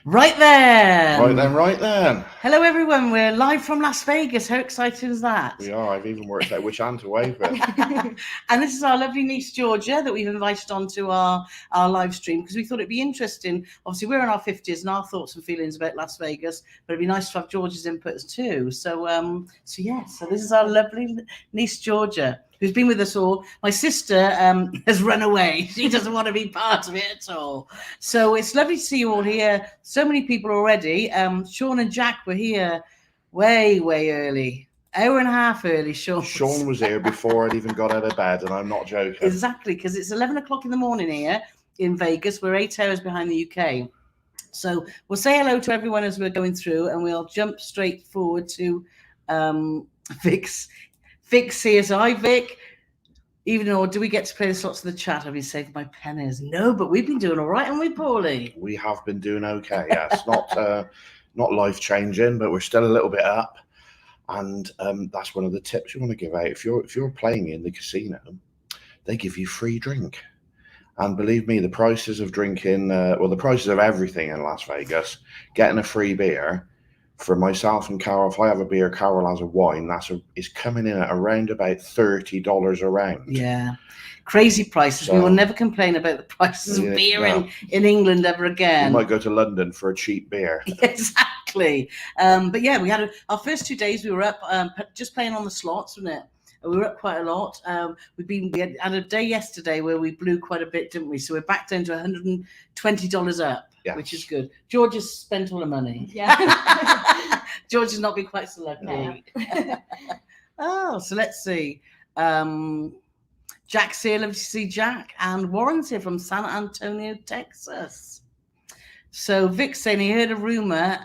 Right then. Right then. Hello, everyone. We're live from Las Vegas. How exciting is that? We are. I've even worked out which hand to wave with. And this is our lovely niece, Georgia, that we've invited onto our live stream because we thought it'd be interesting. Obviously, we're in our 50s and our thoughts and feelings about Las Vegas, but it'd be nice to have Georgia's inputs too. So this is our lovely niece, Georgia, who's been with us all. My sister has run away. She doesn't want to be part of it at all. So it's lovely to see you all here. So many people already. Sean and Jack were here way early. Hour and a half early, Sean. Sean was here before I'd even got out of bed, and I'm not joking. Exactly, because it's 11 o'clock in the morning here in Vegas. We're 8 hours behind the UK. So we'll say hello to everyone as we're going through, and we'll jump straight forward to Vic's here. So hi, Vic. Even though, do we get to play the slots in the chat? Have you saved my pennies? No, but we've been doing all right, haven't we, Paulie? We have been doing okay, yes. Not life-changing, but we're still a little bit up. And that's one of the tips you want to give out. If you're playing in the casino, they give you free drink. And believe me, the prices of drinking, the prices of everything in Las Vegas, getting a free beer, for myself and Carole, if I have a beer, Carole has a wine, is coming in at around about $30 a round. Yeah. Crazy prices. So, we will never complain about the prices of beer in England ever again. You might go to London for a cheap beer. Exactly. But yeah, we had our first 2 days, we were up just playing on the slots, wasn't it? We were up quite a lot. We had a day yesterday where we blew quite a bit, didn't we? So we're back down to $120 up, which is good. George has spent all the money. Yeah. George has not been quite so lucky. No. So let's see. Jack's here. Love to see Jack. And Warren's here from San Antonio, Texas. So Vic's saying he heard a rumor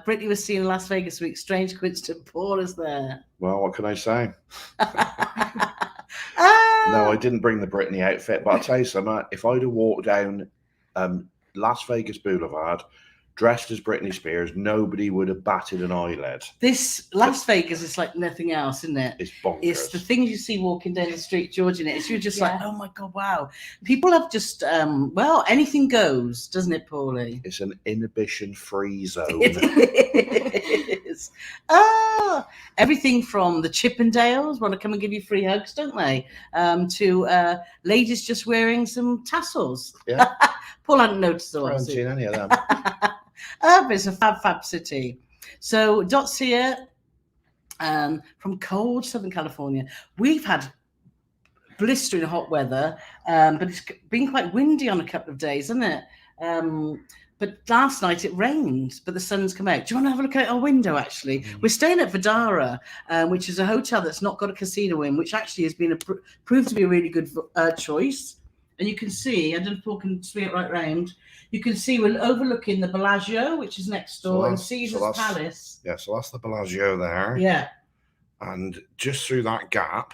Britney was seen in Las Vegas week. Strange coincidence. Paul is there. Well, what can I say? No, I didn't bring the Britney outfit, but I'll tell you something. If I'd have walked down Las Vegas Boulevard dressed as Britney Spears, nobody would have batted an eyelid. This Las Vegas is like nothing else, isn't it? It's bonkers. It's the things you see walking down the street, George, in it. You're just like, oh my God, wow. People have just, anything goes, doesn't it, Paulie? It's an inhibition-free zone. It is. Everything from the Chippendales want to come and give you free hugs, don't they? To ladies just wearing some tassels. Yeah. Paul hadn't noticed those. I haven't seen any of them. But it's a fab city. So Dot's here from cold Southern California. We've had blistering hot weather, but it's been quite windy on a couple of days, hasn't it? But last night it rained, but the sun's come out. Do you want to have a look out our window, actually? We're staying at Vadara, which is a hotel that's not got a casino in, which actually has been proved to be a really good choice. And you can see, I don't know if Paul can swing it right round, you can see we're overlooking the Bellagio, which is next door, and Caesar's Palace. Yeah, so that's the Bellagio there. Yeah. And just through that gap,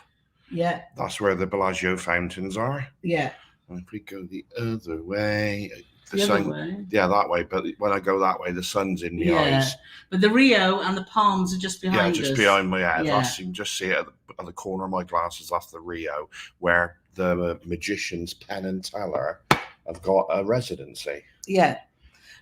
that's where the Bellagio fountains are. Yeah. And if we go the other way, other way? Yeah, that way. But when I go that way, the sun's in my eyes. But the Rio and the palms are just behind us. Yeah, just behind my head. Yeah. You can just see it at the corner of my glasses. That's the Rio, where the magician's Penn and Teller have got a residency. Yeah.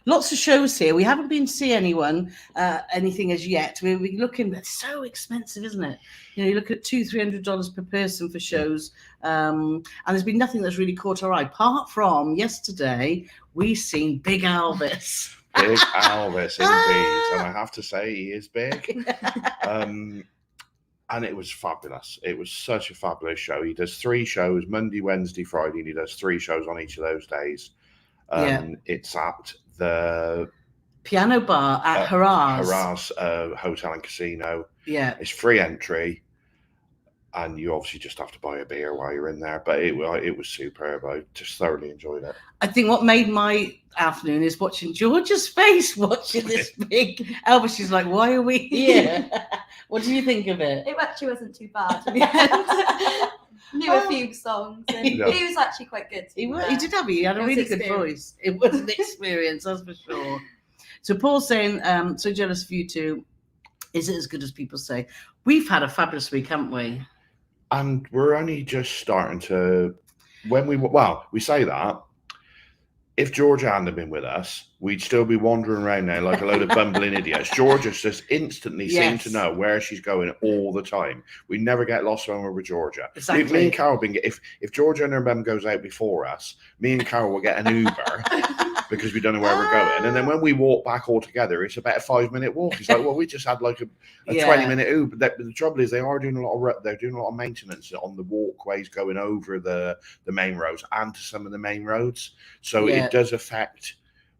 Lots of shows here. We haven't been to see anything as yet. We're looking, but it's so expensive, isn't it? You know, you look at $200-300 per person for shows. And there's been nothing that's really caught our eye. Apart from yesterday, we seen Big Elvis. Big Elvis, indeed. And I have to say, he is big. And it was fabulous. It was such a fabulous show. He does 3 shows, Monday, Wednesday, Friday, and he does 3 shows on each of those days. It's at the Piano Bar at Harrah's Hotel and Casino. Yeah. It's free entry. And you obviously just have to buy a beer while you're in there. But it was superb. I just thoroughly enjoyed it. I think what made my afternoon is watching Georgia's face watching this big Elvis. She's like, why are we here? What do you think of it? It actually wasn't too bad, to be honest. Knew a few songs. And he was actually quite good. He had a really good voice. It was an experience, that's for sure. So Paul's saying, so jealous of you two. Is it as good as people say? We've had a fabulous week, haven't we? And we're only just starting to, we say that, if Georgia hadn't been with us, we'd still be wandering around now like a load of bumbling idiots. Georgia just instantly seemed to know where she's going all the time. We never get lost when we're with Georgia. Exactly. Me and Carole, if Georgia and her mum goes out before us, me and Carole will get an Uber because we don't know where we're going. And then when we walk back all together, it's about a 5-minute walk. It's like, well, we just had like a 20-minute Uber. The trouble is, they're doing a lot of maintenance on the walkways going over the main roads and to some of the main roads. So it does affect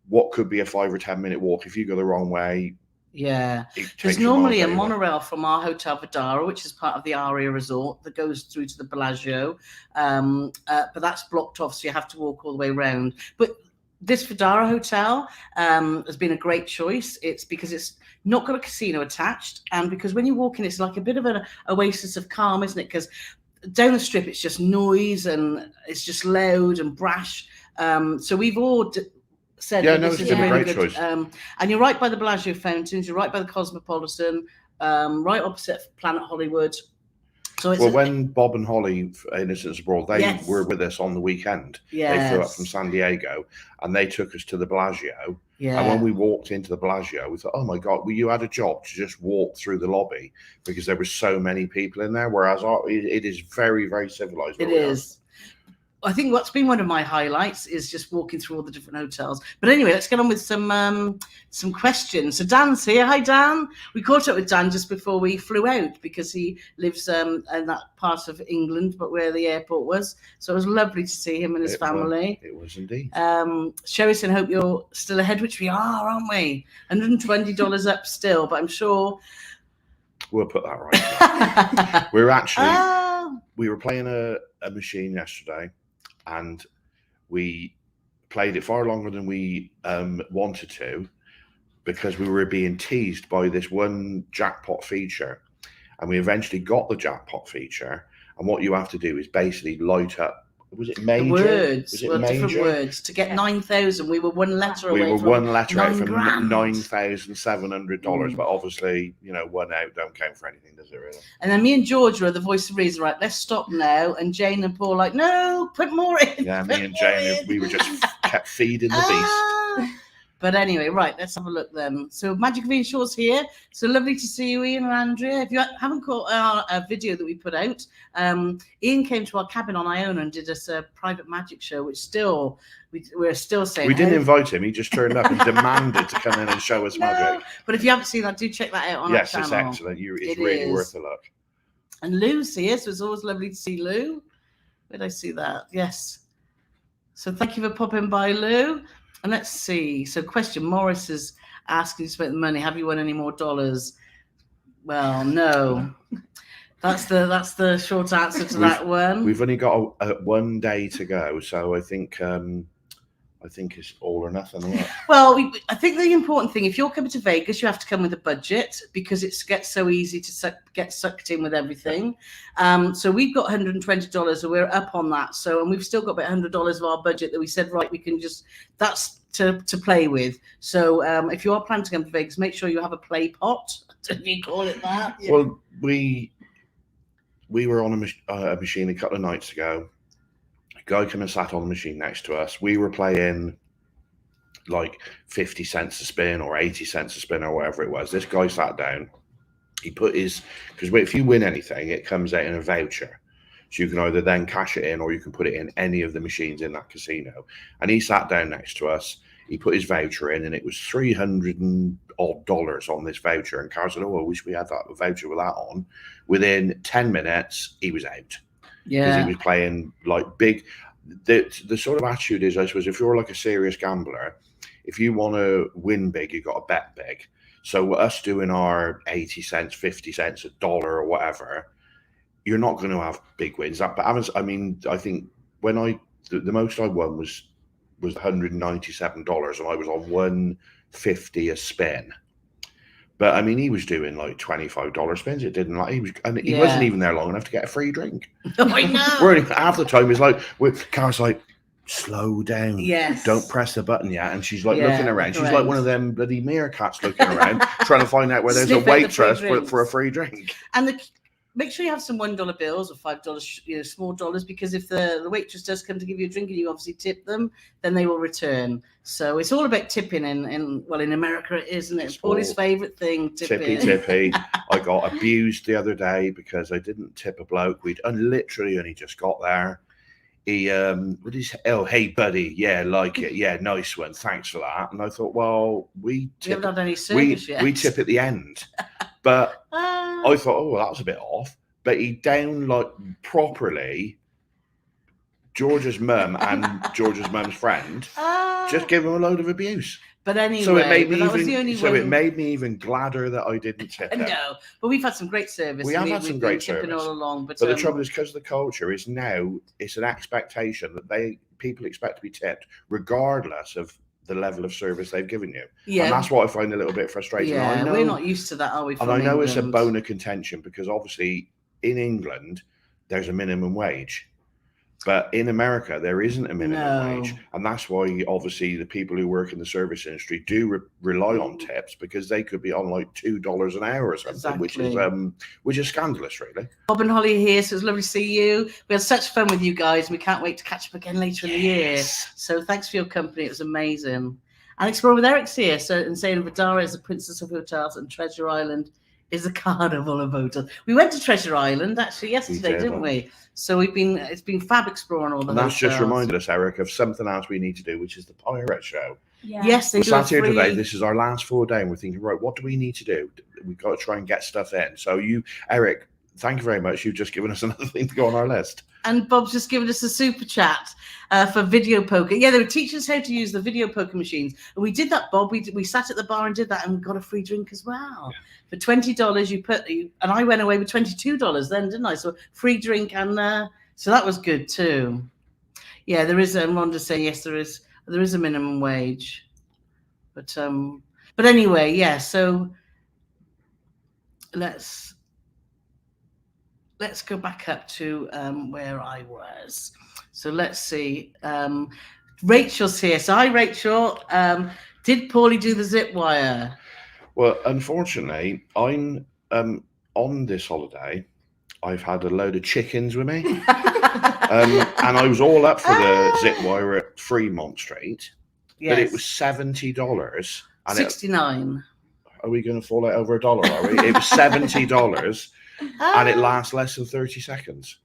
what could be a 5 or 10-minute walk if you go the wrong way. Yeah, there's normally a monorail from our hotel Vadara, which is part of the Aria resort, that goes through to the Bellagio, but that's blocked off, so you have to walk all the way around. But this Vdara Hotel has been a great choice. It's because it's not got a casino attached, and because when you walk in, it's like a bit of an oasis of calm, isn't it? Because down the strip, it's just noise and it's just loud and brash. So we've all said, this is a really good choice. And you're right by the Bellagio fountains, you're right by the Cosmopolitan, right opposite Planet Hollywood. So it's when Bob and Holly, Innocents Abroad, they were with us on the weekend. They flew up from San Diego and they took us to the Bellagio. And when we walked into the Bellagio, we thought, oh my God, you had a job to just walk through the lobby because there were so many people in there. Whereas it is very, very civilized. It is. I think what's been one of my highlights is just walking through all the different hotels. But anyway, let's get on with some questions. So Dan's here. Hi, Dan. We caught up with Dan just before we flew out because he lives in that part of England, but where the airport was. So it was lovely to see him and his family. It was indeed. Sherry said, hope you're still ahead, which we are, aren't we? $120 up still, but I'm sure we'll put that right. We're actually we were playing a machine yesterday. And we played it far longer than we wanted to because we were being teased by this one jackpot feature. And we eventually got the jackpot feature. And what you have to do is basically light up. Was it major? The words. Different words. To get 9,000, we were one letter away. We were one letter out from $9,700. But obviously, 1 out don't count for anything, does it really? And then me and Georgia are the voice of reason, right? Let's stop now. And Jane and Paul like, no, put more in. Yeah, me and Jane, we were just kept feeding the beast. But anyway, right, let's have a look then. So Magic of Insure's here. So lovely to see you, Ian and Andrea. If you haven't caught our video that we put out, Ian came to our cabin on Iona and did us a private magic show, which we're still saying. We didn't invite him. He just turned up and demanded to come in and show us magic. But if you haven't seen that, do check that out on our channel. Yes, it's excellent. It's really worth a look. And Lou's here, so it's always lovely to see Lou. Where did I see that? Yes. So thank you for popping by, Lou. And let's see. So question, Morris is asking you to spend the money. Have you won any more dollars? Well, no. That's the short answer to that one. We've only got a 1 day to go. So I think it's all or nothing. Well, I think the important thing, if you're coming to Vegas, you have to come with a budget because it gets so easy to get sucked in with everything. So we've got $120, so we're up on that. So, and we've still got about $100 of our budget that we said, right, we can that's to play with. So if you are planning to come to Vegas, make sure you have a play pot, if you call it that. Yeah. Well, we were on a machine a couple of nights ago. Guy came and sat on the machine next to us. We were playing like 50 cents a spin or 80 cents a spin or whatever it was. This guy sat down. He put because if you win anything, it comes out in a voucher. So you can either then cash it in or you can put it in any of the machines in that casino. And he sat down next to us. He put his voucher in and it was $300 and odd on this voucher. And Carole said, oh, I wish we had that voucher with that on. Within 10 minutes, he was out. Because he was playing like big. The sort of attitude is, I suppose, if you're like a serious gambler, if you want to win big, you've got to bet big. So us doing our 80 cents, 50 cents, $1 or whatever, you're not going to have big wins. But I think when the most I won was $197, and I was on $150 a spin. But I mean, he was doing like $25 spins. It didn't like he wasn't even there long enough to get a free drink. Oh, I know. Half the time, it's like Carole's like, slow down. Yes. Don't press the button yet. And she's like looking around. She's like one of them bloody meerkats looking around, trying to find out where there's a waitress for a free drink. And make sure you have some $1 bills or $5, small dollars, because if the waitress does come to give you a drink and you obviously tip them, then they will return. So it's all about tipping in America it is, isn't it? Paulie's favourite thing, tipping. Tippy. I got abused the other day because I didn't tip a bloke. We'd literally only just got there. He what is hey buddy, yeah, like it, yeah, nice one, thanks for that. And I thought, well, we haven't had any service yet. We tip at the end. But I thought, oh, well, that was a bit off. But he down like properly George's mum and George's mum's friend just gave him a load of abuse. But anyway, so it made me it made me even gladder that I didn't tip him. No, but we've had some great service. We have had some great service all along. But the trouble is, because of the culture, is now it's an expectation that people expect to be tipped regardless of the level of service they've given you. Yeah, and that's what I find a little bit frustrating. Yeah, I know, we're not used to that, are we? And I know it's a bone of contention because obviously in England there's a minimum wage. But in America, there isn't a minimum wage. And that's why, obviously, the people who work in the service industry do rely on tips, because they could be on like $2 an hour or something, which is scandalous, really. Bob and Holly here, so it's lovely to see you. We had such fun with you guys. We can't wait to catch up again later in the year. So thanks for your company. It was amazing. And Explore with Eric's here. So, and saying Vadara is the princess of hotels and Treasure Island is the carnival of hotels. We went to Treasure Island, actually, yesterday, didn't we? So it's been fab exploring all the hotels. And that's just reminded us, Eric, of something else we need to do, which is the pirate show. Yeah. Yes, we're sat here today. This is our last 4 day, and we're thinking, right, what do we need to do? We've got to try and get stuff in. So Eric, thank you very much. You've just given us another thing to go on our list. And Bob's just given us a super chat for video poker. Yeah, they were teaching us how to use the video poker machines. And we did that, Bob. We sat at the bar and did that, and we got a free drink as well. Yeah. For $20, and I went away with $22 then, didn't I? So free drink, and so that was good too. Yeah, there is. Rhonda saying yes, there is a minimum wage, but anyway, yeah. So let's go back up to where I was. So let's see. Rachel's here. So hi, Rachel. Did Paulie do the zip wire? Well, unfortunately, I'm on this holiday. I've had a load of chickens with me. And I was all up for the zip wire at Fremont Street. Yes. But it was $70. And $69. Are we going to fall out over $1, are we? It was $70. And it lasts less than 30 seconds.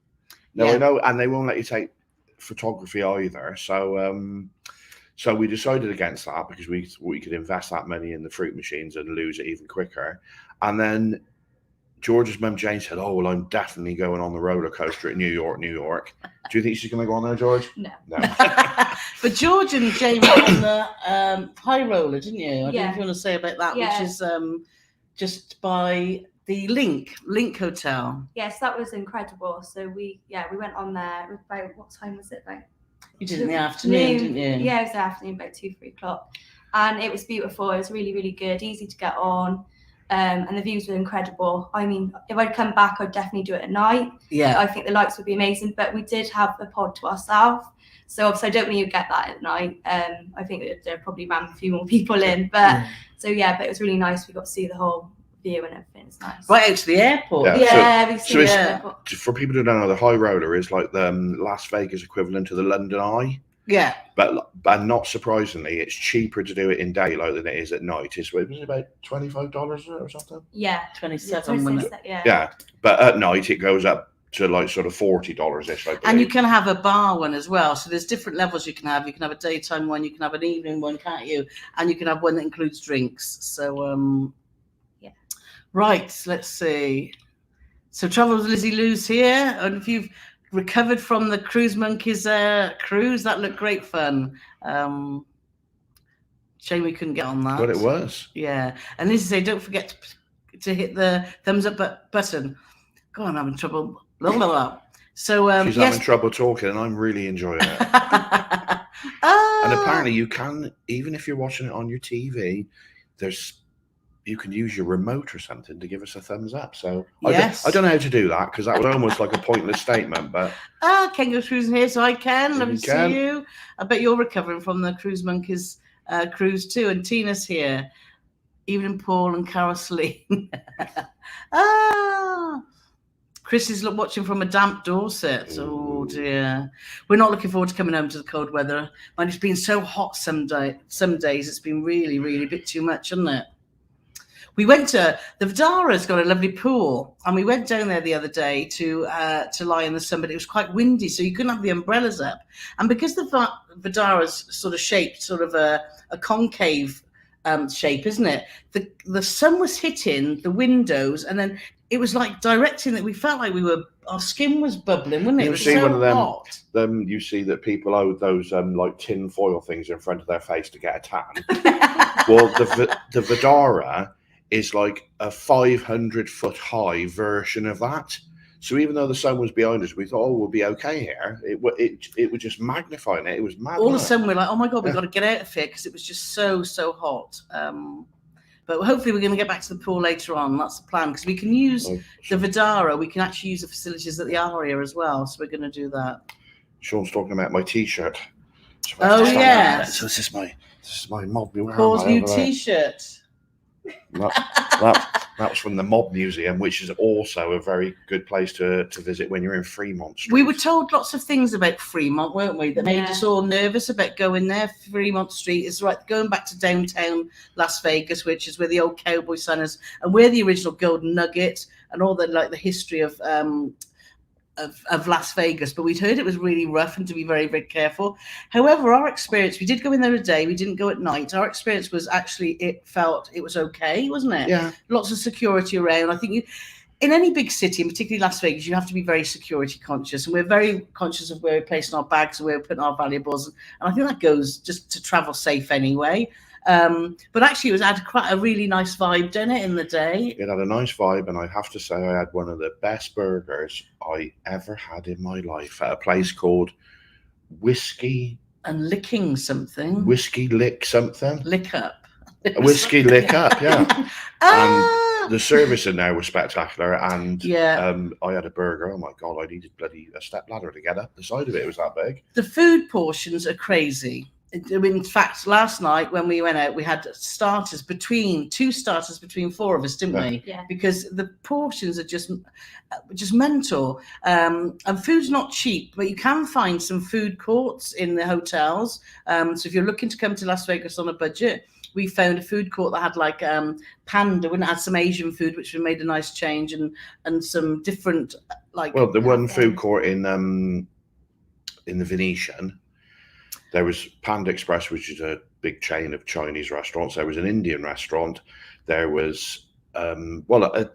Now, I know, and they won't let you take photography either. So we decided against that because we could invest that money in the fruit machines and lose it even quicker. And then George's mum Jane said, "Oh, well, I'm definitely going on the roller coaster at New York. Do you think she's going to go on there, George?" No. But George and Jane went on the high roller, didn't you? I don't know if you want to say about that, which is just by the Link Hotel. Yes, that was incredible. So we went on there about, what time was it? Like, you did in the afternoon, didn't you? Yeah, it was the afternoon, about 2-3 o'clock. And it was beautiful. It was really, really good, easy to get on. And the views were incredible. I mean, if I'd come back, I'd definitely do it at night. Yeah. I think the lights would be amazing, but we did have the pod to ourselves. So obviously I don't think you'd get that at night. I think there probably ran a few more people in, but but it was really nice. We got to see the whole view and everything. It's nice. Right out to the airport. For people who don't know, the high roller is like the Las Vegas equivalent to the London Eye. Yeah. But not surprisingly, it's cheaper to do it in daylight than it is at night. It was about $25 or something? Yeah. 27. Yeah. But at night, it goes up to like sort of $40-ish. And you can have a bar one as well. So there's different levels you can have. You can have a daytime one, you can have an evening one, can't you? And you can have one that includes drinks. So, right, let's see. So Travel with Lizzy Lou's here. And if you've recovered from the Cruise Monkeys cruise, that looked great fun. Shame we couldn't get on that. But it was. Yeah. And Lizzy say, don't forget to hit the thumbs up button. God, I'm having trouble. Blah, blah, blah. So she's having trouble talking, and I'm really enjoying it. And apparently, you can, even if you're watching it on your TV, you can use your remote or something to give us a thumbs up. So I don't know how to do that because that was almost like a pointless statement. But Ken goes cruising here, so I can. Let me see you. I bet you're recovering from the Cruise Monkeys cruise too. And Tina's here. Evening, Paul and Carole Celine. Chris is watching from a damp Dorset. Oh dear. We're not looking forward to coming home to the cold weather. And it's been so hot some days. It's been really, really a bit too much, hasn't it? We went to the Vdara's got a lovely pool, and we went down there the other day to lie in the sun, but it was quite windy, so you couldn't have the umbrellas up. And because the Vdara's sort of shaped, sort of a concave shape, isn't it? The sun was hitting the windows, and then it was like directing that we felt like our skin was bubbling, wasn't it? You It was see so one of them, hot. you see that people hold those like tin foil things in front of their face to get a tan. Well, the Vadara is like a 500-foot high version of that. So even though the sun was behind us, we thought, oh, we'll be okay here. It was just magnifying it. It was mad. All of a sudden, we're like, oh my God, we've got to get out of here because it was just so hot. But hopefully we're going to get back to the pool later on. That's the plan, because we can use the Vadara. We can actually use the facilities at the Aria as well. So we're going to do that. Sean's talking about my T-shirt. Oh, yeah. So this is my mob. Paul's new T-shirt. That was from the Mob Museum, which is also a very good place to visit when you're in Fremont Street. We were told lots of things about Fremont, weren't we? That made us all nervous about going there. Fremont Street is right, going back to downtown Las Vegas, which is where the old cowboy sign is, and where the original Golden Nugget and all the history of Las Vegas, but we'd heard it was really rough and to be very, very careful. However, our experience, we did go in there a day, we didn't go at night. Our experience was actually, it was okay, wasn't it? Yeah. Lots of security around. I think in any big city, and particularly Las Vegas, you have to be very security conscious, and we're very conscious of where we're placing our bags and where we're putting our valuables. And I think that goes just to travel safe anyway. But actually, it had quite a really nice vibe, didn't it, in the day? It had a nice vibe, and I have to say I had one of the best burgers I ever had in my life at a place called Whiskey and Licking something. Whiskey Lick something. Lick Up. Whiskey Lick Up, yeah. And the service in there was spectacular, and I had a burger. Oh my God, I needed bloody a step ladder to get up the side of it. It was that big. The food portions are crazy. In fact, last night when we went out, we had two starters between four of us, didn't we? Yeah. Because the portions are just mental. And food's not cheap, but you can find some food courts in the hotels. So if you're looking to come to Las Vegas on a budget, we found a food court that had like panda, and had some Asian food, which we made a nice change, and some different like. Well, the one food court in the Venetian. There was Panda Express, which is a big chain of Chinese restaurants. There was an Indian restaurant. There was,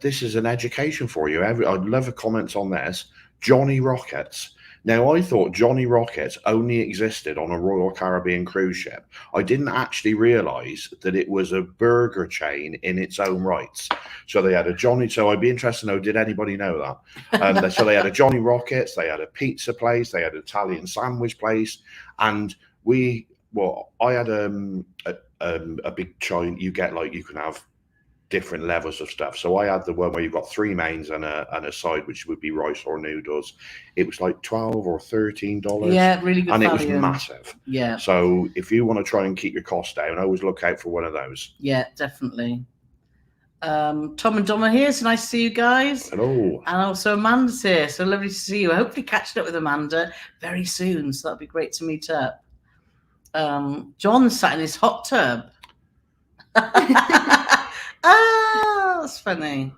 this is an education for you. I'd love a comment on this. Johnny Rockets. Now, I thought Johnny Rockets only existed on a Royal Caribbean cruise ship. I didn't actually realise that it was a burger chain in its own rights. So they had a Johnny. So I'd be interested to know, did anybody know that? So they had a Johnny Rockets, they had a pizza place, they had an Italian sandwich place, and I had a big chain. You can have different levels of stuff. So I had the one where you've got three mains and a side, which would be rice or noodles. It was like $12 or $13. Yeah, really good and value. It was massive. Yeah. So if you want to try and keep your costs down, always look out for one of those. Yeah, definitely. Tom and Dom are here, so nice to see you guys. Hello. And also Amanda's here, so lovely to see you. Hopefully catching up with Amanda very soon, so that'd be great to meet up. John's sat in his hot tub. That's funny.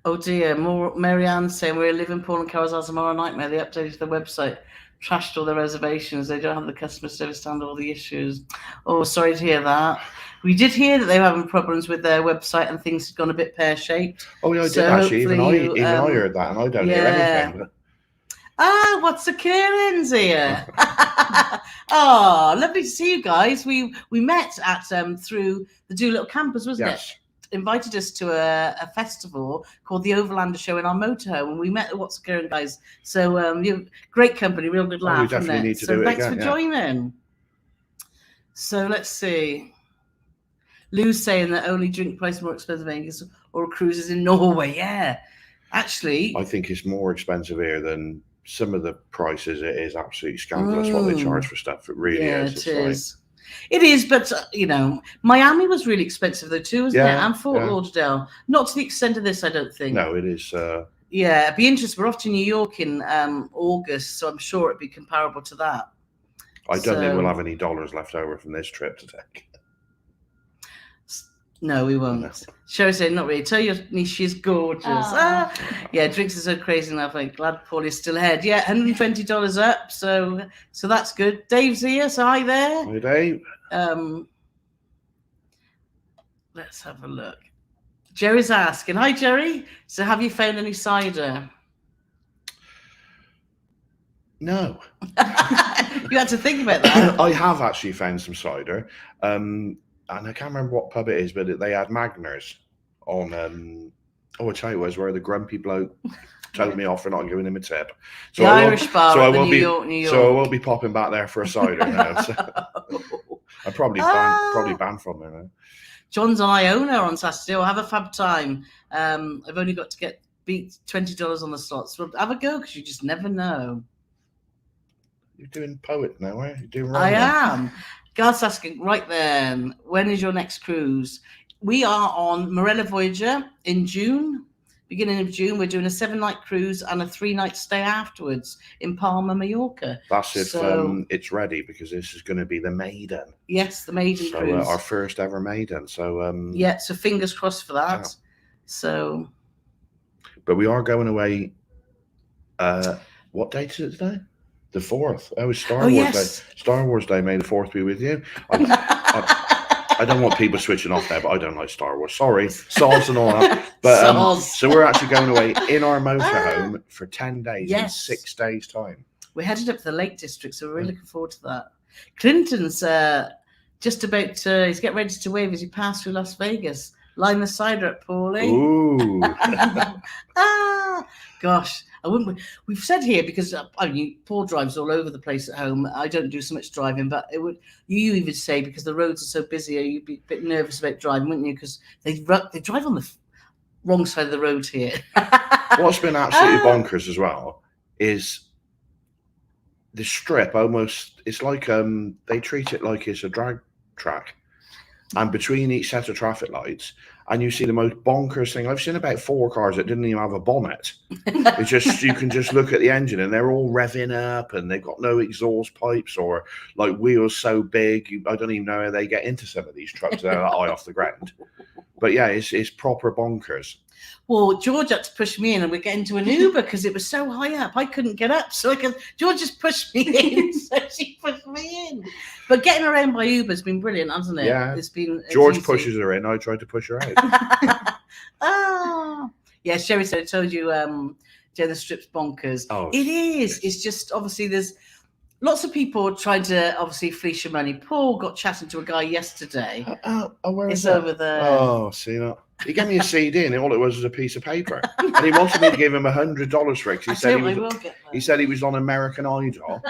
Oh dear, Marianne saying we're in Liverpool and Carousel tomorrow nightmare. They updated the website, trashed all the reservations. They don't have the customer service to handle all the issues. Oh, sorry to hear that. We did hear that they were having problems with their website and things had gone a bit pear-shaped. Oh yeah, I did actually. Even I heard that, and I don't hear anything. But... what's occurring here? Oh, lovely to see you guys. We met at through the Doolittle Campers, wasn't it? Invited us to a festival called the Overlander Show in our motorhome, and we met the What's Occurring guys. So you great company, real good laugh. We definitely need to do it again. Thanks for joining. So let's see. Lou's saying that only drink price more expensive in Vegas or cruises in Norway. Yeah, actually, I think it's more expensive here than some of the prices. It is absolutely scandalous what they charge for stuff. It really is. It is. It is, but Miami was really expensive though too, wasn't it? And Fort yeah. Lauderdale, not to the extent of this, I don't think. No, it is. Yeah, it'd be interesting. We're off to New York in August, so I'm sure it'd be comparable to that. I don't think we'll have any dollars left over from this trip to take. No, we won't. No. Sherry said, not really. Tell your niece she's gorgeous. Yeah, drinks are so crazy now. I'm glad Paul is still ahead. Yeah, $120 up. So that's good. Dave's here. So hi there. Hi, Dave. Let's have a look. Jerry's asking, hi, Jerry. So have you found any cider? No. You had to think about that. I have actually found some cider. And I can't remember what pub it is, but they had Magners on. I'll tell you what, it was where the grumpy bloke told me off for not giving him a tip. So the Irish bar in New York. So I won't be popping back there for a cider now. So I probably banned from there now. John's on Iona on Saturday. I'll have a fab time. I've only got to beat $20 on the slots. So have a go because you just never know. You're doing poet now, are you? You're doing I am. Garth's asking, right then, when is your next cruise? We are on Morella Voyager in June, beginning of June. We're doing a 7-night cruise and a 3-night stay afterwards in Palma, Mallorca. That's if it's ready, because this is going to be the maiden. Yes, the maiden cruise. Our first ever maiden. So yeah, so fingers crossed for that. Yeah. So, but we are going away. What date is it today? The 4th. Oh, it's Star Wars Day. Star Wars Day. May the 4th be with you. I don't want people switching off there, but I don't like Star Wars. Sorry, sods and all that. But so we're actually going away in our motorhome for 10 days in 6 days' time. We're headed up to the Lake District, so we're really looking forward to that. Clinton's just about to. He's getting ready to wave as he passed through Las Vegas. Line the cider up, Paulie. Ooh. Gosh. We've said here, because Paul drives all over the place at home. I don't do so much driving, but you even say, because the roads are so busy, you'd be a bit nervous about driving, wouldn't you? Because they drive on the wrong side of the road here. What's been absolutely bonkers as well is the strip. Almost, it's like they treat it like it's a drag track, and between each set of traffic lights. And you see the most bonkers thing. I've seen about 4 cars that didn't even have a bonnet. It's just, you can just look at the engine and they're all revving up and they've got no exhaust pipes or like wheels so big. I don't even know how they get into some of these trucks. They're high off the ground. But yeah, it's proper bonkers. Well, George had to push me in and we're getting to an Uber because it was so high up. I couldn't get up. So George just pushed me in. So she pushed me in. But getting around by Uber has been brilliant, hasn't it? Yeah. George pushes her in. I tried to push her out. Yeah, Sherry said, I told you, the strip's bonkers. Oh, it is. It's just, obviously, there's lots of people trying to, obviously, fleece your money. Paul got chatting to a guy yesterday. Where is it's that? Over there. Oh, see that? He gave me a CD and all it was a piece of paper. And he wanted me to give him $100 for it. He said he was on American Idol.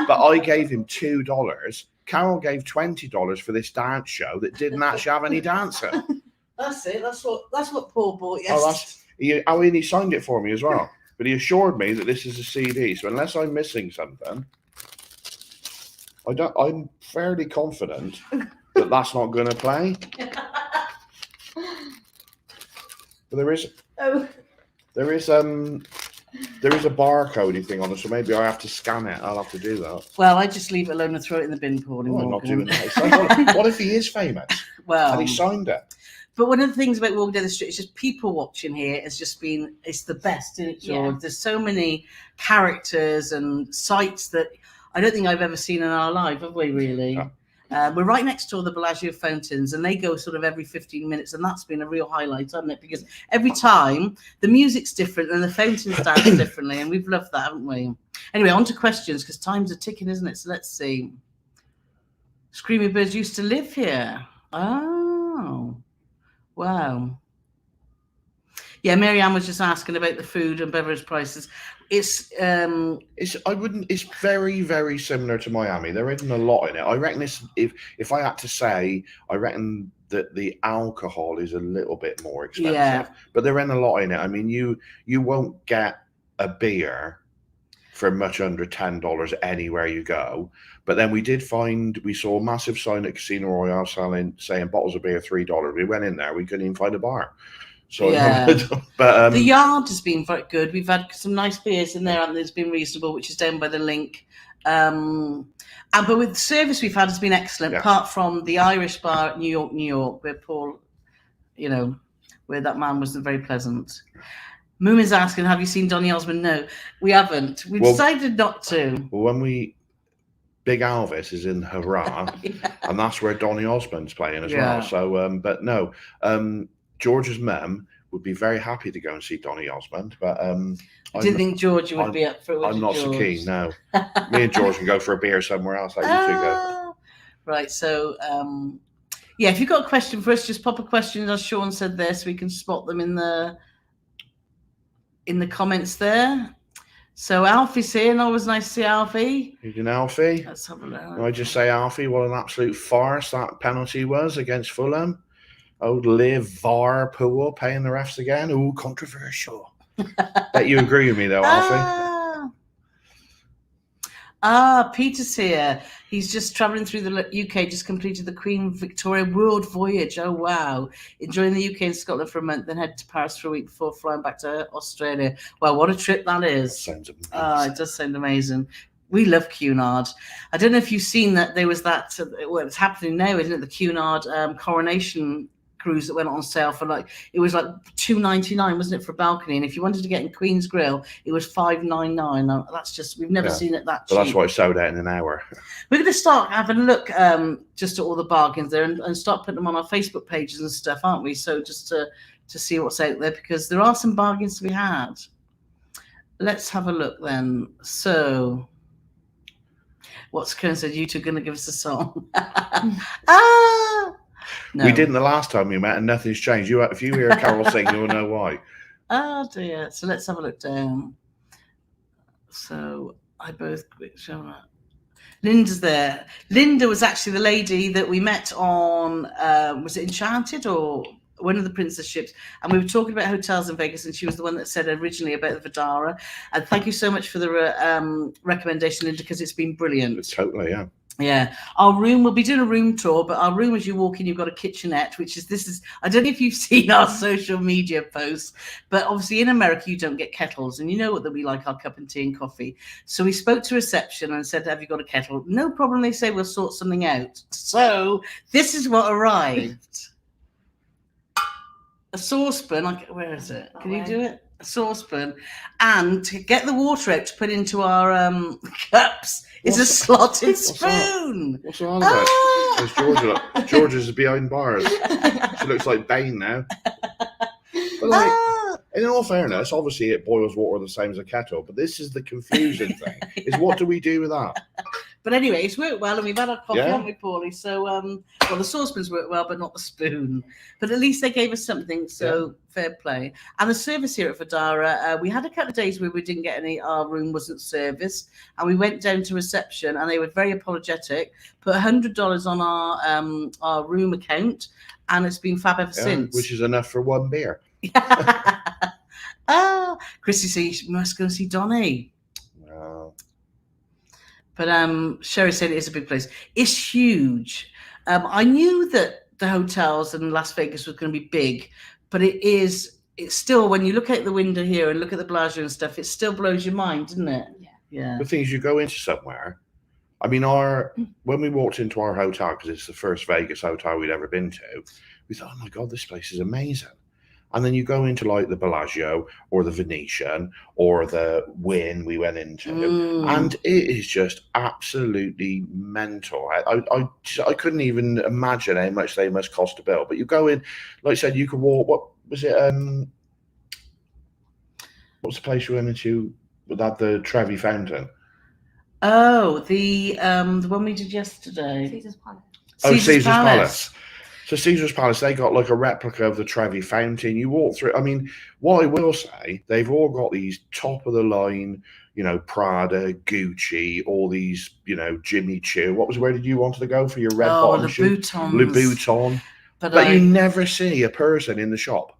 But I gave him $2. Carole gave $20 for this dance show that didn't actually have any dancer. That's it. That's what Paul bought yesterday. He signed it for me as well. But he assured me that this is a CD. So unless I'm missing something, I'm fairly confident that that's not going to play. But there is a barcodey thing on it, so maybe I have to scan it. I'll have to do that. Well, I just leave it alone and throw it in the bin, Paul. I'm not doing that. What if he is famous? Well, and he signed it. But one of the things about walking down the street is just people watching here has just been, it's the best, isn't it, George? Yeah. There's so many characters and sites that I don't think I've ever seen in our life, have we, really? No. We're right next to all the Bellagio fountains and they go sort of every 15 minutes and that's been a real highlight, hasn't it? Because every time the music's different and the fountains dance differently and we've loved that, haven't we? Anyway, on to questions because time's a ticking, isn't it? So let's see. Screaming Birds used to live here. Oh, wow. Yeah, Mary Ann was just asking about the food and beverage prices. It's very, very similar to Miami. There isn't a lot in it. I reckon if I had to say, I reckon that the alcohol is a little bit more expensive. But there isn't a lot in it. I mean, you won't get a beer for much under $10 anywhere you go. But then we saw a massive sign at Casino Royale saying bottles of beer $3. We went in there, we couldn't even find a bar. So but the yard has been very good. We've had some nice beers in there, and it's been reasonable, which is down by the link. But with the service we've had has been excellent, apart from the Irish bar at New York, where Paul, where that man wasn't very pleasant. Moomin's asking, have you seen Donny Osmond? No, we haven't. We decided not to. Well, Big Alvis is in Hurrah, and that's where Donny Osmond's playing as well. So, but no, George's mum would be very happy to go and see Donny Osmond, but I didn't think George would be up for it. I'm not so keen, no. Me and George can go for a beer somewhere else. Like you two go. Right, so if you've got a question for us, just pop a question, as Sean said there, so we can spot them in the comments there. So Alfie's here, and always nice to see Alfie. You doing, Alfie? Let's have a look. I just say, Alfie, what an absolute farce that penalty was against Fulham. Old Liv VAR Poole paying the refs again. Ooh, controversial. Bet you agree with me though, Alfie. Peter's here. He's just travelling through the UK, just completed the Queen Victoria World Voyage. Oh, wow. Enjoying the UK and Scotland for a month, then head to Paris for a week before flying back to Australia. Well, what a trip that is. That sounds amazing. It does sound amazing. We love Cunard. I don't know if you've seen that there was that, it's happening now, isn't it? The Cunard coronation cruise that went on sale for it was $2.99, wasn't it, for a balcony? And if you wanted to get in Queen's Grill, it was $5.99. That's just, we've never seen it that cheap. But that's why it sold out in an hour. We're going to start having a look just at all the bargains there and start putting them on our Facebook pages and stuff, aren't we? So just to see what's out there, because there are some bargains to be had. Let's have a look then. So what's Karen said, you two are going to give us a song. No. We didn't the last time we met, and nothing's changed. If you hear Carole sing, you'll know why. Oh dear. So let's have a look down. So I both show that. Linda's there. Linda was actually the lady that we met on, was it Enchanted or one of the princess ships? And we were talking about hotels in Vegas, and she was the one that said originally about the Vadara. And thank you so much for the recommendation, Linda, because it's been brilliant. Totally, yeah. Yeah, our room, we'll be doing a room tour, but our room, as you walk in, you've got a kitchenette, I don't know if you've seen our social media posts, but obviously in America, you don't get kettles, and you know what that we like our cup of tea and coffee. So we spoke to reception and said, have you got a kettle? No problem, they say, we'll sort something out. So this is what arrived. A saucepan, where is it? Can you do it? A saucepan, and to get the water out to put into our cups is a slotted spoon. What's that about? There's Georgia's behind bars. She looks like Bane now. But in all fairness, obviously it boils water the same as a kettle, but this is the confusing thing, is what do we do with that? But anyway, it's worked well, and we've had our coffee, haven't we, Paulie? So, the saucepans worked well, but not the spoon. But at least they gave us something, so fair play. And the service here at Vadara, we had a couple of days where we didn't get our room wasn't serviced, and we went down to reception, and they were very apologetic, put $100 on our room account, and it's been fab ever since. Which is enough for one beer. Chrissy says you must go see Donny. Wow. But Sherry said it is a big place. It's huge. I knew that the hotels in Las Vegas was going to be big, but it's still, when you look out the window here and look at the Bellagio and stuff, it still blows your mind, doesn't it? Yeah. The thing is, you go into somewhere. I mean, when we walked into our hotel, because it's the first Vegas hotel we'd ever been to, we thought, oh my God, this place is amazing. And then you go into like the Bellagio or the Venetian or the Wynn we went into, and it is just absolutely mental. I couldn't even imagine how much they must cost to build. But you go in, like I said, you could walk. What was it? What's the place you went into that the Trevi Fountain? Oh, the one we did yesterday. Caesar's Palace. Caesar's Palace. So Caesar's Palace, they got like a replica of the Trevi Fountain. You walk through. I mean, what I will say, they've all got these top of the line, Prada, Gucci, all these, Jimmy Choo. Where did you want to go for your red bottom shoe? Le Louboutin. But you never see a person in the shop.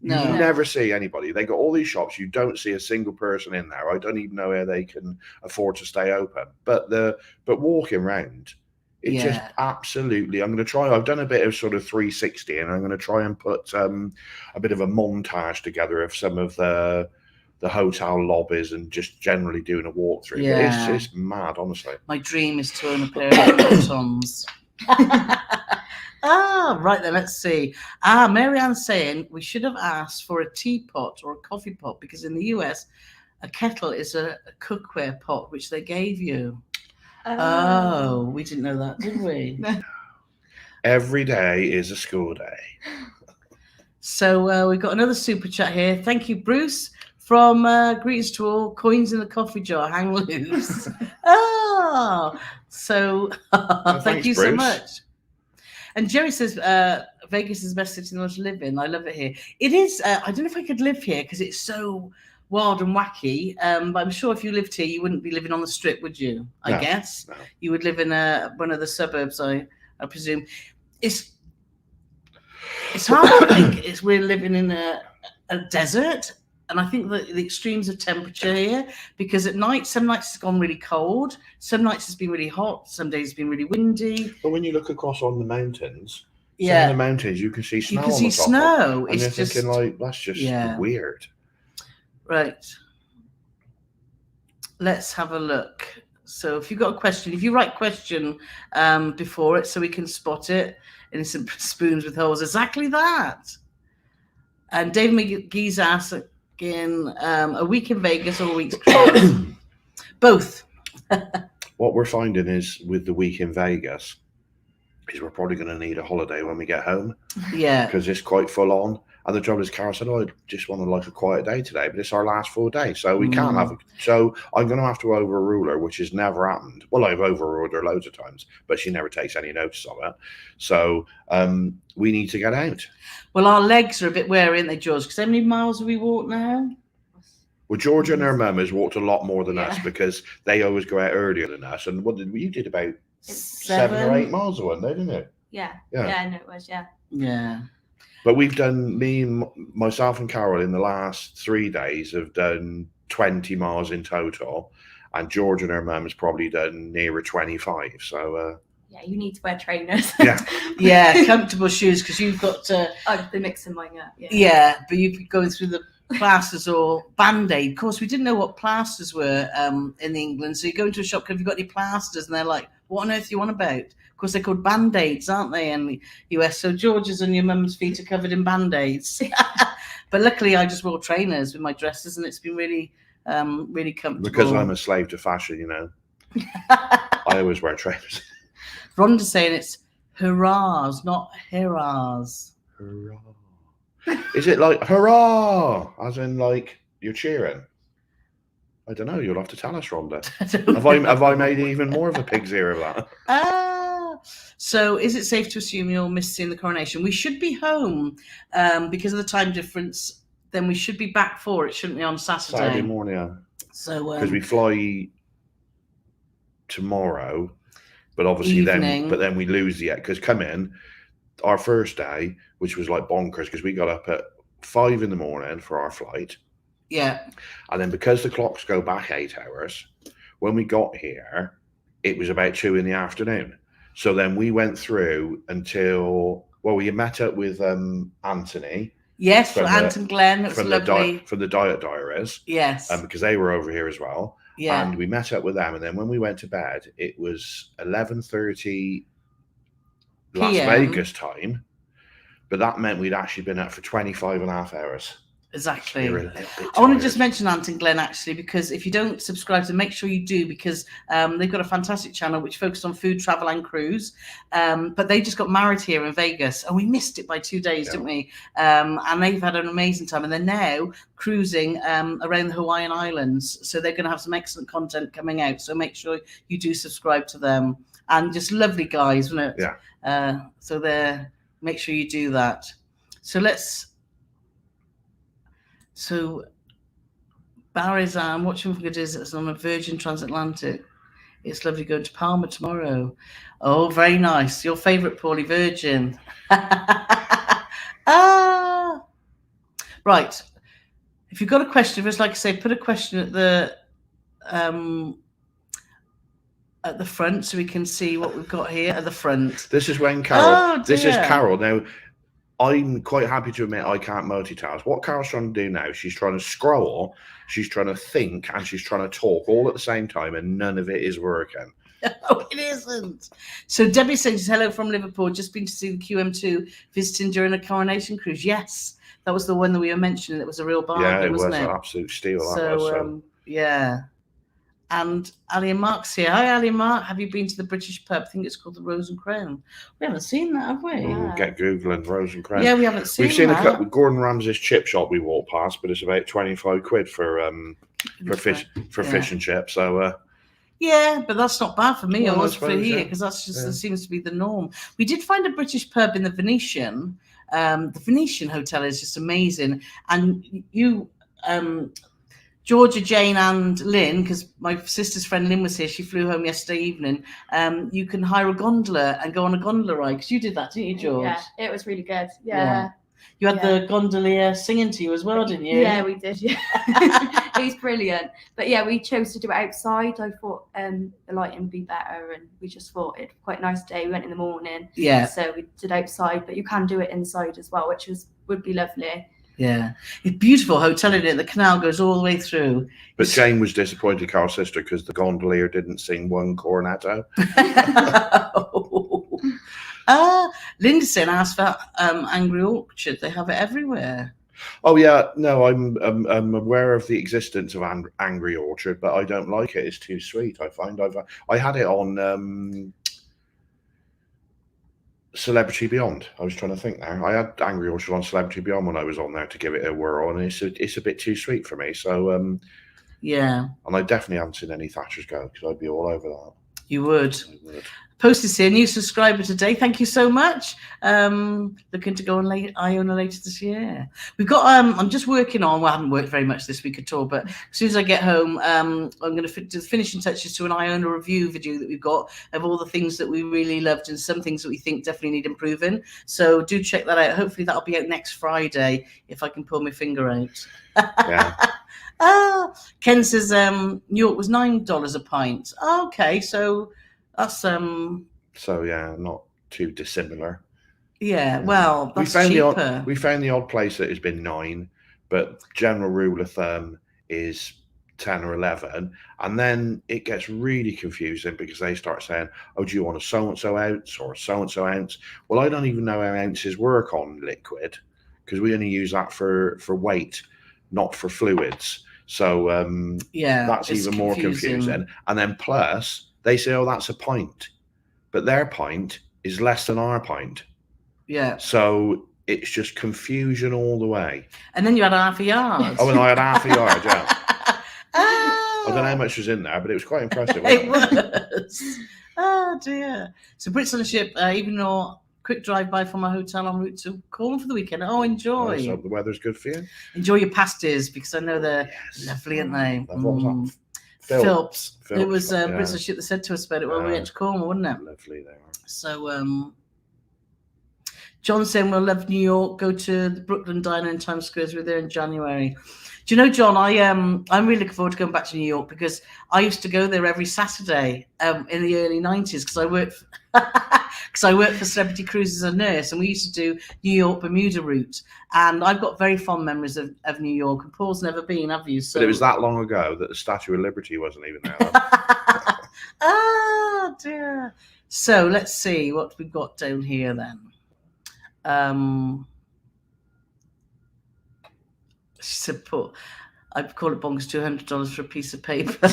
You never see anybody. They got all these shops. You don't see a single person in there. I don't even know how they can afford to stay open. But walking around, it's just absolutely. I'm going to try. I've done a bit of sort of 360, and I'm going to try and put a bit of a montage together of some of the hotel lobbies and just generally doing a walkthrough. Yeah. But it's mad, honestly. My dream is to own a pair of buttons. Right then, let's see. Marianne's saying we should have asked for a teapot or a coffee pot because in the US, a kettle is a cookware pot, which they gave you. Oh, we didn't know that, did we? Every day is a school day. So we've got another super chat here. Thank you, Bruce. From greetings to all, coins in the coffee jar hang loose. So thank you so much. And Jerry says Vegas is the best city in the world to live in. I love it here. It is. I don't know if I could live here because it's so wild and wacky. But I'm sure if you lived here, you wouldn't be living on the strip, would you? I guess you would live in one of the suburbs. I presume. It's hard to think. We're living in a desert. And I think that the extremes of temperature here, because at night, some nights it's gone really cold, some nights it's been really hot, some days it's been really windy. But when you look across on the mountains, some of the mountains, you can see snow. You can see snow. And you're thinking, like, that's just weird. Right. Let's have a look. So if you've got a question, if you write question before it so we can spot it, innocent spoons with holes, exactly that. And Dave McGee's asked, a week in Vegas or a week's cruise? Both. What we're finding is with the week in Vegas is we're probably going to need a holiday when we get home. Yeah. Because it's quite full on. And the trouble is, Carole said, I just want like a quiet day today, but it's our last full day. So we can't have So I'm going to have to overrule her, which has never happened. Well, I've overruled her loads of times, but she never takes any notice of it. So we need to get out. Well, our legs are a bit weary, aren't they, George? Because how many miles have we walked now? Well, Georgia and her mum has walked a lot more than us because they always go out earlier than us. And what you did about 7 or 8 miles or one day, didn't you? Yeah. Yeah, no, it was, Yeah. But we've done, myself and Carole in the last 3 days have done 20 miles in total. And George and her mum has probably done nearer 25. So, yeah, you need to wear trainers. Yeah, comfortable shoes because you've got to. I've been mixing mine up. Yeah, but you've been going through the plasters or Band-Aid. Of course, we didn't know what plasters were in England. So you go into a shop, have you got any plasters? And they're like, what on earth do you want about? Of course, they're called Band-Aids, aren't they, in the US? So George's and your mum's feet are covered in Band-Aids. But luckily, I just wore trainers with my dresses, and it's been really, really comfortable. Because I'm a slave to fashion, you know. I always wear trainers. Rhonda's saying it's hurrahs, not hurrahs. Hurrah. Is it like hurrah, as in like you're cheering? I don't know. You'll have to tell us, Rhonda. Have I made even more of a pig's ear of that? So is it safe to assume you'll miss seeing the coronation? We should be home because of the time difference. Then we should be back for it, shouldn't we, on Saturday morning? Yeah. So because we fly tomorrow, but obviously then we lose the because come in our first day, which was like bonkers because we got up at 5 a.m. for our flight. Yeah. And then because the clocks go back 8 hours, when we got here, it was about 2 p.m. So then we went through until, we met up with Anthony. Yes, for Ant and Glenn. That was lovely. From the Diet Diaries. Yes. Because they were over here as well. Yeah. And we met up with them. And then when we went to bed, it was 11:30 Las Vegas time. But that meant we'd actually been up for 25.5 hours. Exactly. I want to just mention Ant and Glenn actually, because if you don't subscribe to them, make sure you do, because they've got a fantastic channel which focuses on food, travel and cruise. But they just got married here in Vegas and we missed it by 2 days, didn't we? And they've had an amazing time and they're now cruising around the Hawaiian Islands. So they're going to have some excellent content coming out. So make sure you do subscribe to them. And just lovely guys, isn't it? Yeah. So make sure you do that. So Barry's watching for good is on a Virgin Transatlantic. It's lovely going to Palma tomorrow. Oh, very nice. Your favourite, Paulie, Virgin. Right. If you've got a question, just like I say, put a question at the front so we can see what we've got here at the front. This is when Carole. Oh, this is dear. Carole. Now, I'm quite happy to admit I can't multitask. What Carole's trying to do now, she's trying to scroll, she's trying to think, and she's trying to talk all at the same time, and none of it is working. No, it isn't. So Debbie says, hello from Liverpool. Just been to see the QM2 visiting during a coronation cruise. Yes, that was the one that we were mentioning. It was a real bargain, Yeah, it wasn't was it? an absolute steal. So, yeah. And Ali and Mark's here. Hi, Ali and Mark. Have you been to the British pub? I think it's called the Rose and Crown. We haven't seen that, have we? Ooh, get Googling Rose and Crown. Yeah, we haven't seen that. We've seen a couple. Gordon Ramsay's chip shop we walked past, but it's about 25 quid for fish and chips. So yeah, but that's not bad for me. Well, Almost for here, because that's just that seems to be the norm. We did find a British pub in the Venetian. The Venetian Hotel is just amazing, and you. Georgia, Jane, and Lynn, because my sister's friend Lynn was here. She flew home yesterday evening. You can hire a gondola and go on a gondola ride, because you did that, didn't you, George? Yeah, it was really good. Yeah. You had the gondolier singing to you as well, didn't you? Yeah, we did. Yeah, it was brilliant. But yeah, we chose to do it outside. I thought the lighting would be better, and we just thought it'd be quite a nice day. We went in the morning. Yeah. So we did outside, but you can do it inside as well, which would be lovely. Yeah, it's a beautiful hotel, isn't it? The canal goes all the way through. But Jane was disappointed, Carol's sister, because the gondolier didn't sing one cornetto. Linda said, ask for Angry Orchard. They have it everywhere. Oh yeah, no, I'm aware of the existence of Angry Orchard, but I don't like it. It's too sweet. I find I had it on Celebrity Beyond. I was trying to think now. I had Angry Orchard on Celebrity Beyond when I was on there to give it a whirl, and it's a bit too sweet for me. So yeah, and I definitely haven't seen any Thatcher's Go, because I'd be all over that. You would. I would. Posted here, new subscriber today. Thank you so much. Looking to go on Iona later this year. We've got. I'm just working on. Well, I haven't worked very much this week at all, but as soon as I get home, I'm going to do the finishing touches to an Iona review video that we've got of all the things that we really loved and some things that we think definitely need improving. So do check that out. Hopefully that'll be out next Friday if I can pull my finger out. Yeah. Ken says New York was $9 a pint. Okay, so. That's So yeah, not too dissimilar. Yeah, well, that's cheaper. We found the odd place that has been 9, but general rule of thumb is 10 or 11, and then it gets really confusing because they start saying, "Oh, do you want a so and so ounce or a so and so ounce?" Well, I don't even know how ounces work on liquid, because we only use that for weight, not for fluids. So yeah, that's even more confusing. And then plus, they say, "Oh, that's a pint," but their pint is less than our pint. Yeah. So it's just confusion all the way. And then you had half a yard. Oh, and I had half a yard, yeah. I don't know how much was in there, but it was quite impressive. It was. Oh, dear. So Brits on the ship, even though quick drive-by from my hotel en route to Cornwall for the weekend. Oh, enjoy. So the weather's good for you? Enjoy your pasties, because I know they're lovely, aren't they? What was that? Philps. It was Brits on the ship that said to us about it when we went to Cornwall, wasn't it? Lovely they are. So, John saying we'll love New York. Go to the Brooklyn Diner in Times Square. We're there in January. Do you know, John? I'm really looking forward to going back to New York, because I used to go there every Saturday in the early 90s, because I worked for Celebrity Cruise as a nurse, and we used to do New York Bermuda route. And I've got very fond memories of New York. And Paul's never been, have you? So, but it was that long ago that the Statue of Liberty wasn't even there. Oh dear. So let's see what we've got down here then. She said, "Put, I'd call it bonkers, $200 for a piece of paper."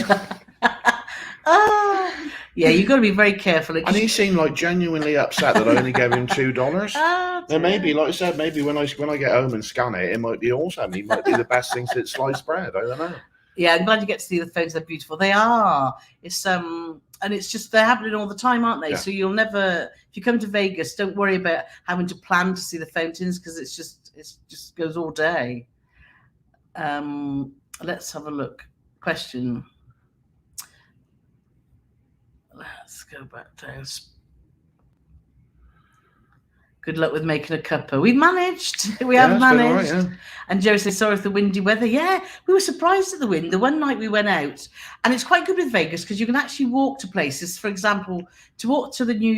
Yeah, you've got to be very careful. And he seemed like genuinely upset that I only gave him $2. Now maybe, like I said, maybe when I get home and scan it, it might be awesome. It might be the best thing since sliced bread. I don't know. Yeah, I'm glad you get to see the photos. They're beautiful. They are. It's and it's just, they're happening all the time, aren't they? Yeah. So you'll never, if you come to Vegas, don't worry about having to plan to see the fountains, because it just goes all day. Let's have a look. Question. Let's go back down. Good luck with making a cuppa. We managed. We have managed. Right, yeah. And Joe says, sorry for the windy weather. Yeah, we were surprised at the wind. The one night we went out, and it's quite good with Vegas because you can actually walk to places. For example, to walk to the New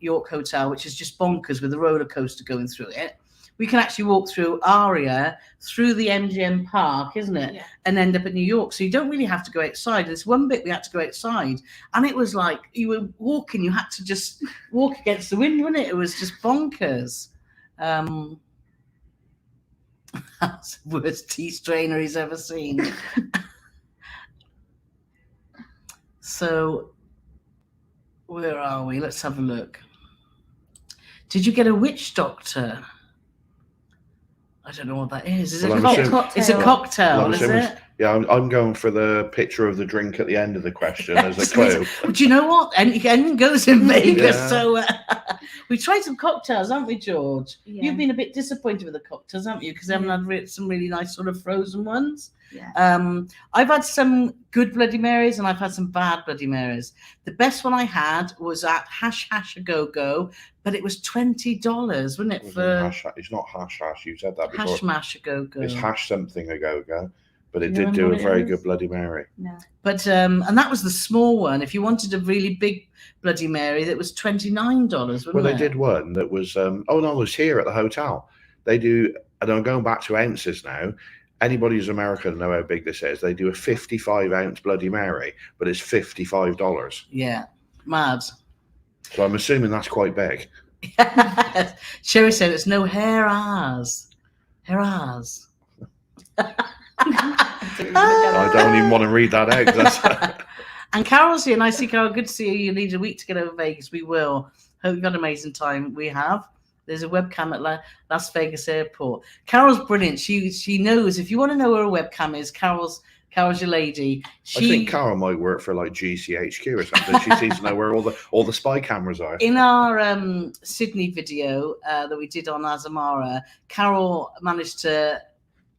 York Hotel, which is just bonkers with a roller coaster going through it. We can actually walk through Aria, through the MGM Park, isn't it? Yeah. And end up at New York. So you don't really have to go outside. There's one bit we had to go outside. And it was like you were walking, you had to just walk against the wind, wasn't it? It was just bonkers. That's the worst tea strainer he's ever seen. So, where are we? Let's have a look. Did you get a witch doctor? I don't know what that is. Is it a cocktail? It's a cocktail, is it? Yeah, I'm going for the picture of the drink at the end of the question as a clue. Do you know what? Anything goes in Vegas. Yeah. So we tried some cocktails, haven't we, George? Yeah. You've been a bit disappointed with the cocktails, haven't you? Because I haven't had some really nice sort of frozen ones. Yeah. I've had some good Bloody Marys and I've had some bad Bloody Marys. The best one I had was at Hash Hash A Go Go, but it was $20, wasn't it? It's not hash hash. You said that before. Hash Mash A Go Go. It's hash something a go go, but it did do a very good Bloody Mary. No. But and that was the small one. If you wanted a really big Bloody Mary, that was $29, wasn't it? Well, they did one that was it was here at the hotel. They do, and I'm going back to ounces now. Anybody who's American know how big this is. They do a 55-ounce Bloody Mary, but it's $55. Yeah, mad. So I'm assuming that's quite big. Sherry said it's no hair-as. Hair-as. I don't even want to read that out. And Carole's here, and I see Carole. Good to see you. You need a week to get over Vegas. We will. Hope you've got an amazing time. We have. There's a webcam at Las Vegas Airport. Carole's brilliant. She knows. If you want to know where a webcam is, Carole's your lady. I think Carole might work for like GCHQ or something. She seems to know where all the spy cameras are. In our Sydney video that we did on Azamara, Carole managed to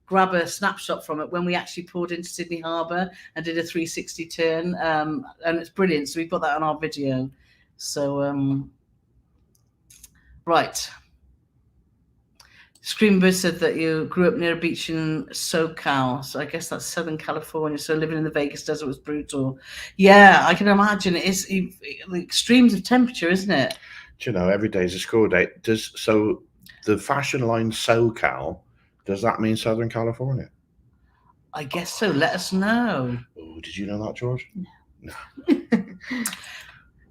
grab a snapshot from it when we actually pulled into Sydney Harbour and did a 360 turn, and it's brilliant. So we put that on our video. So right. Screambird said that you grew up near a beach in SoCal, so I guess that's Southern California. So living in the Vegas desert was brutal. Yeah, I can imagine. It is the extremes of temperature, isn't it? Do you know, every day is a school day. So the fashion line SoCal, does that mean Southern California? I guess so. Let us know. Oh, did you know that, George? No.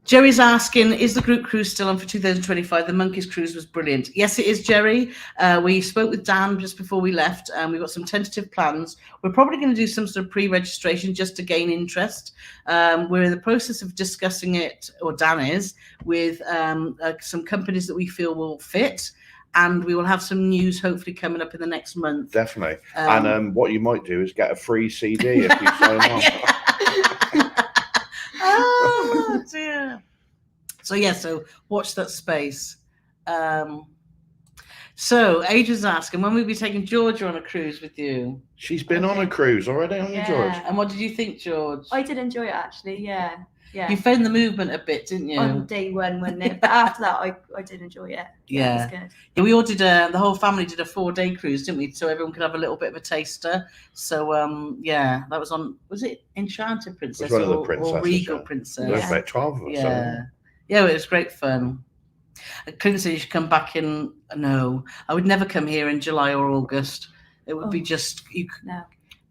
Jerry's asking, is the group cruise still on for 2025? The Monkeys cruise was brilliant. Yes, it is, Jerry. We spoke with Dan just before we left, and we've got some tentative plans. We're probably going to do some sort of pre-registration just to gain interest. We're in the process of discussing it, or Dan is, with some companies that we feel will fit. And we will have some news hopefully coming up in the next month. Definitely. And what you might do is get a free CD if you sign on. Oh dear. So watch that space. So Adrian's asking, when we'll be taking Georgia on a cruise with you? She's been on a cruise already, hasn't you, George? And what did you think, George? I did enjoy it actually, yeah. You found the movement a bit, didn't you? On day one, wasn't it? But after that, I did enjoy it. Yeah. It was good. Yeah, we all did the whole family did a 4-day cruise, didn't we? So everyone could have a little bit of a taster. So that was on, was it Enchanted Princess or Regal Princess? There was about 12 of us. Yeah, it was great fun. I couldn't say you should come back in. No, I would never come here in July or August. It would be just No.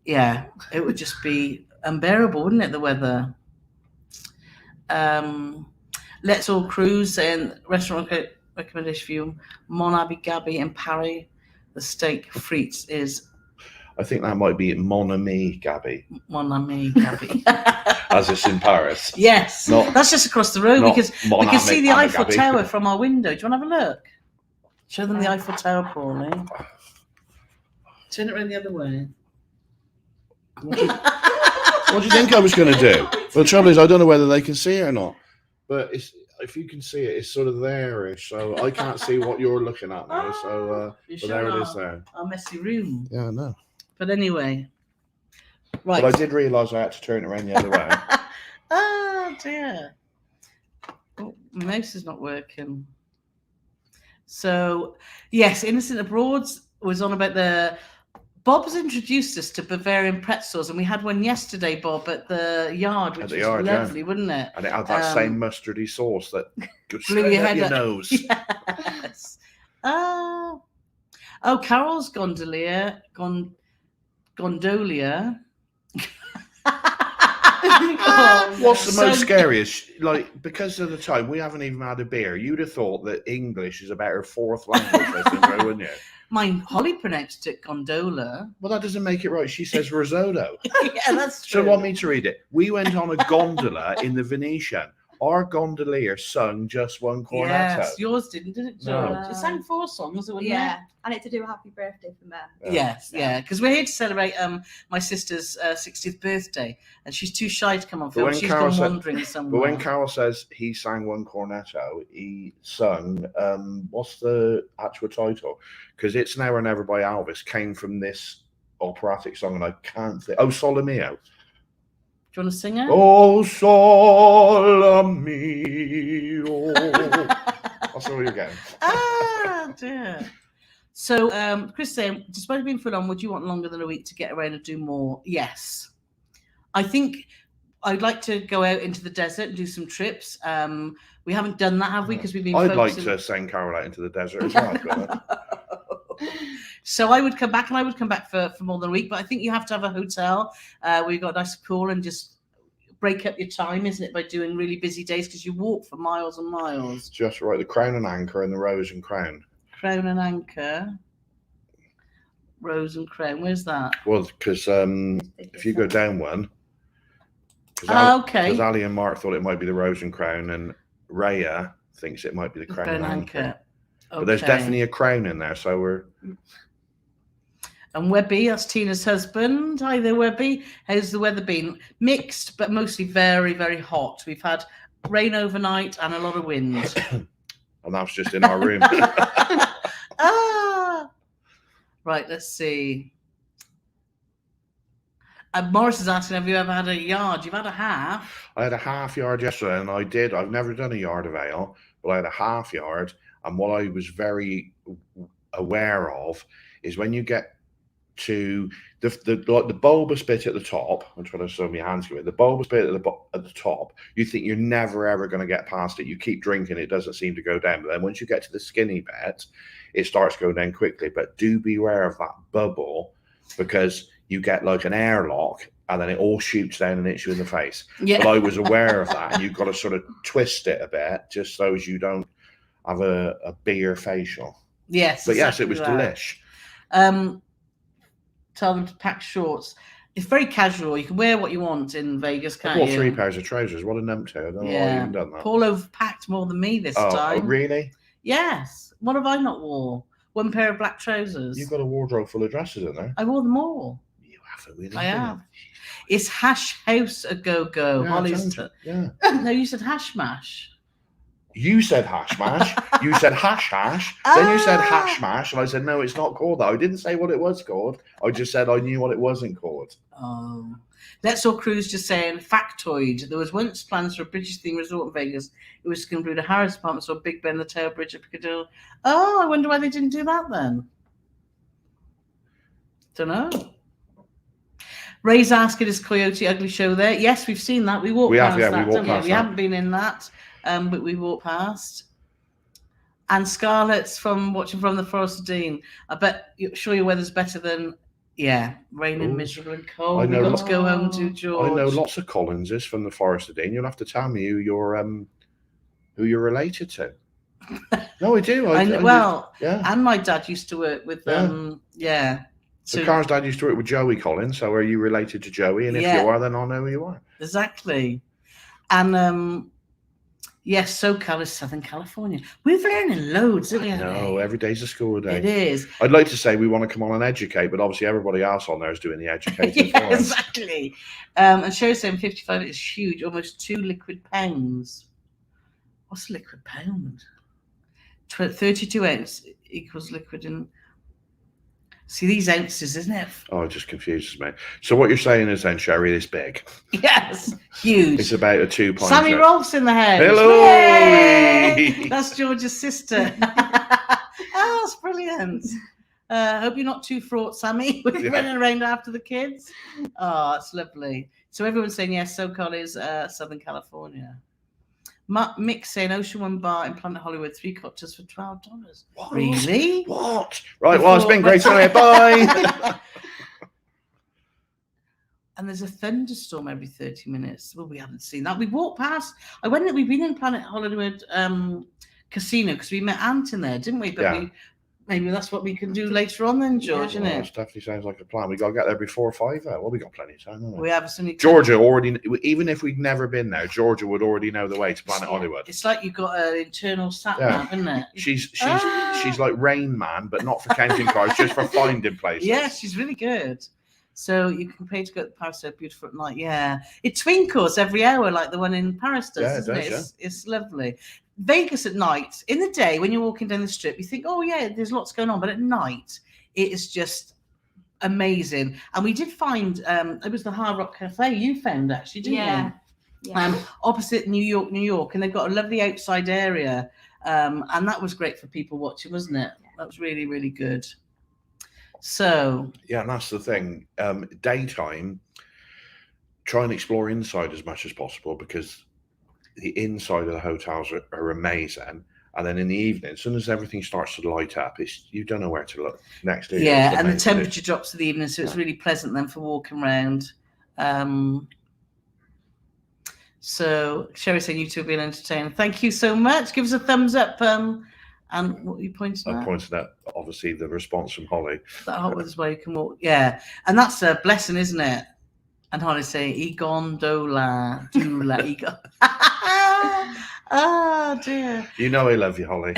Yeah, it would just be unbearable, wouldn't it? The weather. Let's all cruise and restaurant recommendation for you. Mon Ami Gabi in Paris. The steak frites is. I think that might be Mon Ami Gabi. Mon Ami Gabi. As it's in Paris. Yes. That's just across the road because we can see the Eiffel Tower from our window. Do you want to have a look? Show them the Eiffel Tower, Paulie. Turn it around the other way. What do you think I was going to do? Well, the trouble is, I don't know whether they can see it or not. But if you can see it, it's sort of there-ish. So I can't see what you're looking at now. So but there it is there. Our messy room. Yeah, I know. But anyway. Right. But I did realise I had to turn it around the other way. Oh, dear. Oh, my mouse is not working. So, yes, Innocent Abroad was on about the... Bob's introduced us to Bavarian pretzels, and we had one yesterday, Bob, at the yard, which was lovely, wasn't it? And it had that same mustardy sauce that goes blew straight your up head your up. nose. Yes. Carole's Gondola. What's the most scariest? Like, because of the time, we haven't even had a beer. You'd have thought that English is about her fourth language, wouldn't you? Mine, Holly pronounced it gondola. Well, that doesn't make it right. She says risotto. Yeah, that's true. So want me to read it? We went on a gondola in the Venetian. Our gondolier sung just one cornetto. Yes, yours didn't, did it, Joe? No. She sang 4 songs, wasn't Yeah, it? and it's to do a happy birthday for Mum. Yes, yeah, because we're here to celebrate my sister's 60th birthday, and she's too shy to come on film. She's gone wandering somewhere. But when Carole says he sang one cornetto, he sung, what's the actual title? Because It's Now or Never by Elvis came from this operatic song, and I can't think. Oh, Sole Mio. Do you want to sing it? Oh, Sole Mio. That's all you're getting. Dear. So, Chris saying, despite being full on, would you want longer than a week to get around and do more? Yes. I think I'd like to go out into the desert and do some trips. We haven't done that, have we? Because we've been. I'd like to send Carole out into the desert as well. So I would come back, and I would come back for more than a week. But I think you have to have a hotel where you've got a nice pool and just break up your time, isn't it, by doing really busy days, because you walk for miles and miles. Just right, the Crown and Anchor and the Rose and Crown. Crown and Anchor, Rose and Crown. Where's that? Well, because if you go down one, okay. Because Ali and Mark thought it might be the Rose and Crown, and Raya thinks it might be the Crown and Anchor. Okay. But there's definitely a crown in there, so we're. And Webby, that's Tina's husband. Hi there, Webby. How's the weather been? Mixed, but mostly very, very hot. We've had rain overnight and a lot of wind. And that's just in our room. Right, let's see. Morris is asking, have you ever had a yard? You've had a half. I had a half yard yesterday, and I've never done a yard of ale, but I had a half yard. And what I was very aware of is when you get to the bulbous bit at the top, I'm trying to show my hands with it, the bulbous bit at the top, you think you're never ever going to get past it. You keep drinking, it doesn't seem to go down. But then once you get to the skinny bit, it starts going down quickly. But do beware of that bubble, because you get like an airlock and then it all shoots down and hits you in the face. Yeah. But I was aware of that, and you've got to sort of twist it a bit just so as you don't have a beer facial. Yes. But yes, it was delish. Tell them to pack shorts. It's very casual. You can wear what you want in Vegas, can't you? I bought 3 pairs of trousers. What a numpty. I don't know why I even done that. Paul overpacked more than me this time. Oh, really? Yes. What have I not wore? 1 pair of black trousers. You've got a wardrobe full of dresses in there. I wore them all. You haven't really. I have. It's Hash House a go-go. Yeah, Holly's yeah. No, you said Hash Mash. You said hash mash. You said hash. Then you said hash mash, and I said no, it's not called that. I didn't say what it was called. I just said I knew what it wasn't called. Oh, Let's All Cruise just saying factoid. There was once plans for a British themed resort in Vegas. It was going to include a Harris Apartments or Big Ben, the Tower Bridge at Piccadilly. Oh, I wonder why they didn't do that then. Don't know. Ray's asking, is Coyote Ugly Show there? Yes, we've seen that. We walked past that. We haven't been in that. But we walked past. And Scarlett's from watching from the Forest of Dean. I bet sure your weather's better than raining, miserable and cold. We got to go home to George. I know lots of Collinses from the Forest of Dean. You'll have to tell me who you're related to. No, I do. And my dad used to work with So Car's dad used to work with Joey Collins. So are you related to Joey? And if you are, then I'll know who you are. Exactly. And yes, SoCal is Southern California. We're learning loads, isn't it? No, every day's a school day. It is. I'd like to say we want to come on and educate, but obviously everybody else on there is doing the educating for us. Exactly. And Sherry's saying 55 is huge, almost 2 liquid pounds. What's a liquid pound? 32 ounces equals liquid in... See, these ounces, isn't it? Oh, it just confuses me. So what you're saying is then, Sherry, is big. Yes, huge. It's about a 2 pint. Sammy Rolf's in the house. Hello. Yay! That's George's sister. Oh, that's brilliant. Hope you're not too fraught, Sammy, with running around after the kids. Oh, it's lovely. So everyone's saying yes, SoCal is Southern California. Mick saying Ocean One Bar in Planet Hollywood, 3 cocktails for $12. What? Really? What? Right, well, it's been great tonight. Bye. And there's a thunderstorm every 30 minutes. Well, we haven't seen that. We walked past. We've been in Planet Hollywood casino because we met Ant in there, didn't we? But maybe that's what we can do later on then, George, isn't it? It definitely sounds like a plan. We got to get there before 5. Well, we got plenty of time, haven't we? We have a Georgia already, even if we'd never been there, Georgia would already know the way to Planet Hollywood. It's like you've got an internal sat nav, isn't it? She's like Rain Man, but not for counting cars, just for finding places. Yeah, she's really good. So you can pay to go to Paris, so beautiful at night. Yeah, it twinkles every hour like the one in Paris does, doesn't it? It's lovely. Vegas at night, in the day when you're walking down the strip, you think, oh yeah, there's lots going on, but at night it is just amazing. And we did find it was the Hard Rock Cafe you found actually, didn't you? Yeah. Opposite New York, and they've got a lovely outside area, and that was great for people watching, wasn't it? That was really, really good. So yeah, and that's the thing. Daytime, try and explore inside as much as possible because the inside of the hotels are amazing. And then in the evening, as soon as everything starts to light up, you don't know where to look next day. Yeah, and the temperature drops in the evening, so it's really pleasant then for walking around. So Sherry saying you two have been entertained. Thank you so much. Give us a thumbs up. And what are you pointing at? I pointed at, obviously, the response from Holly. That hot weather's where you can walk. Yeah, and that's a blessing, isn't it? And Holly saying, Gondola, Dula, Egon. Oh, dear. You know I love you, Holly.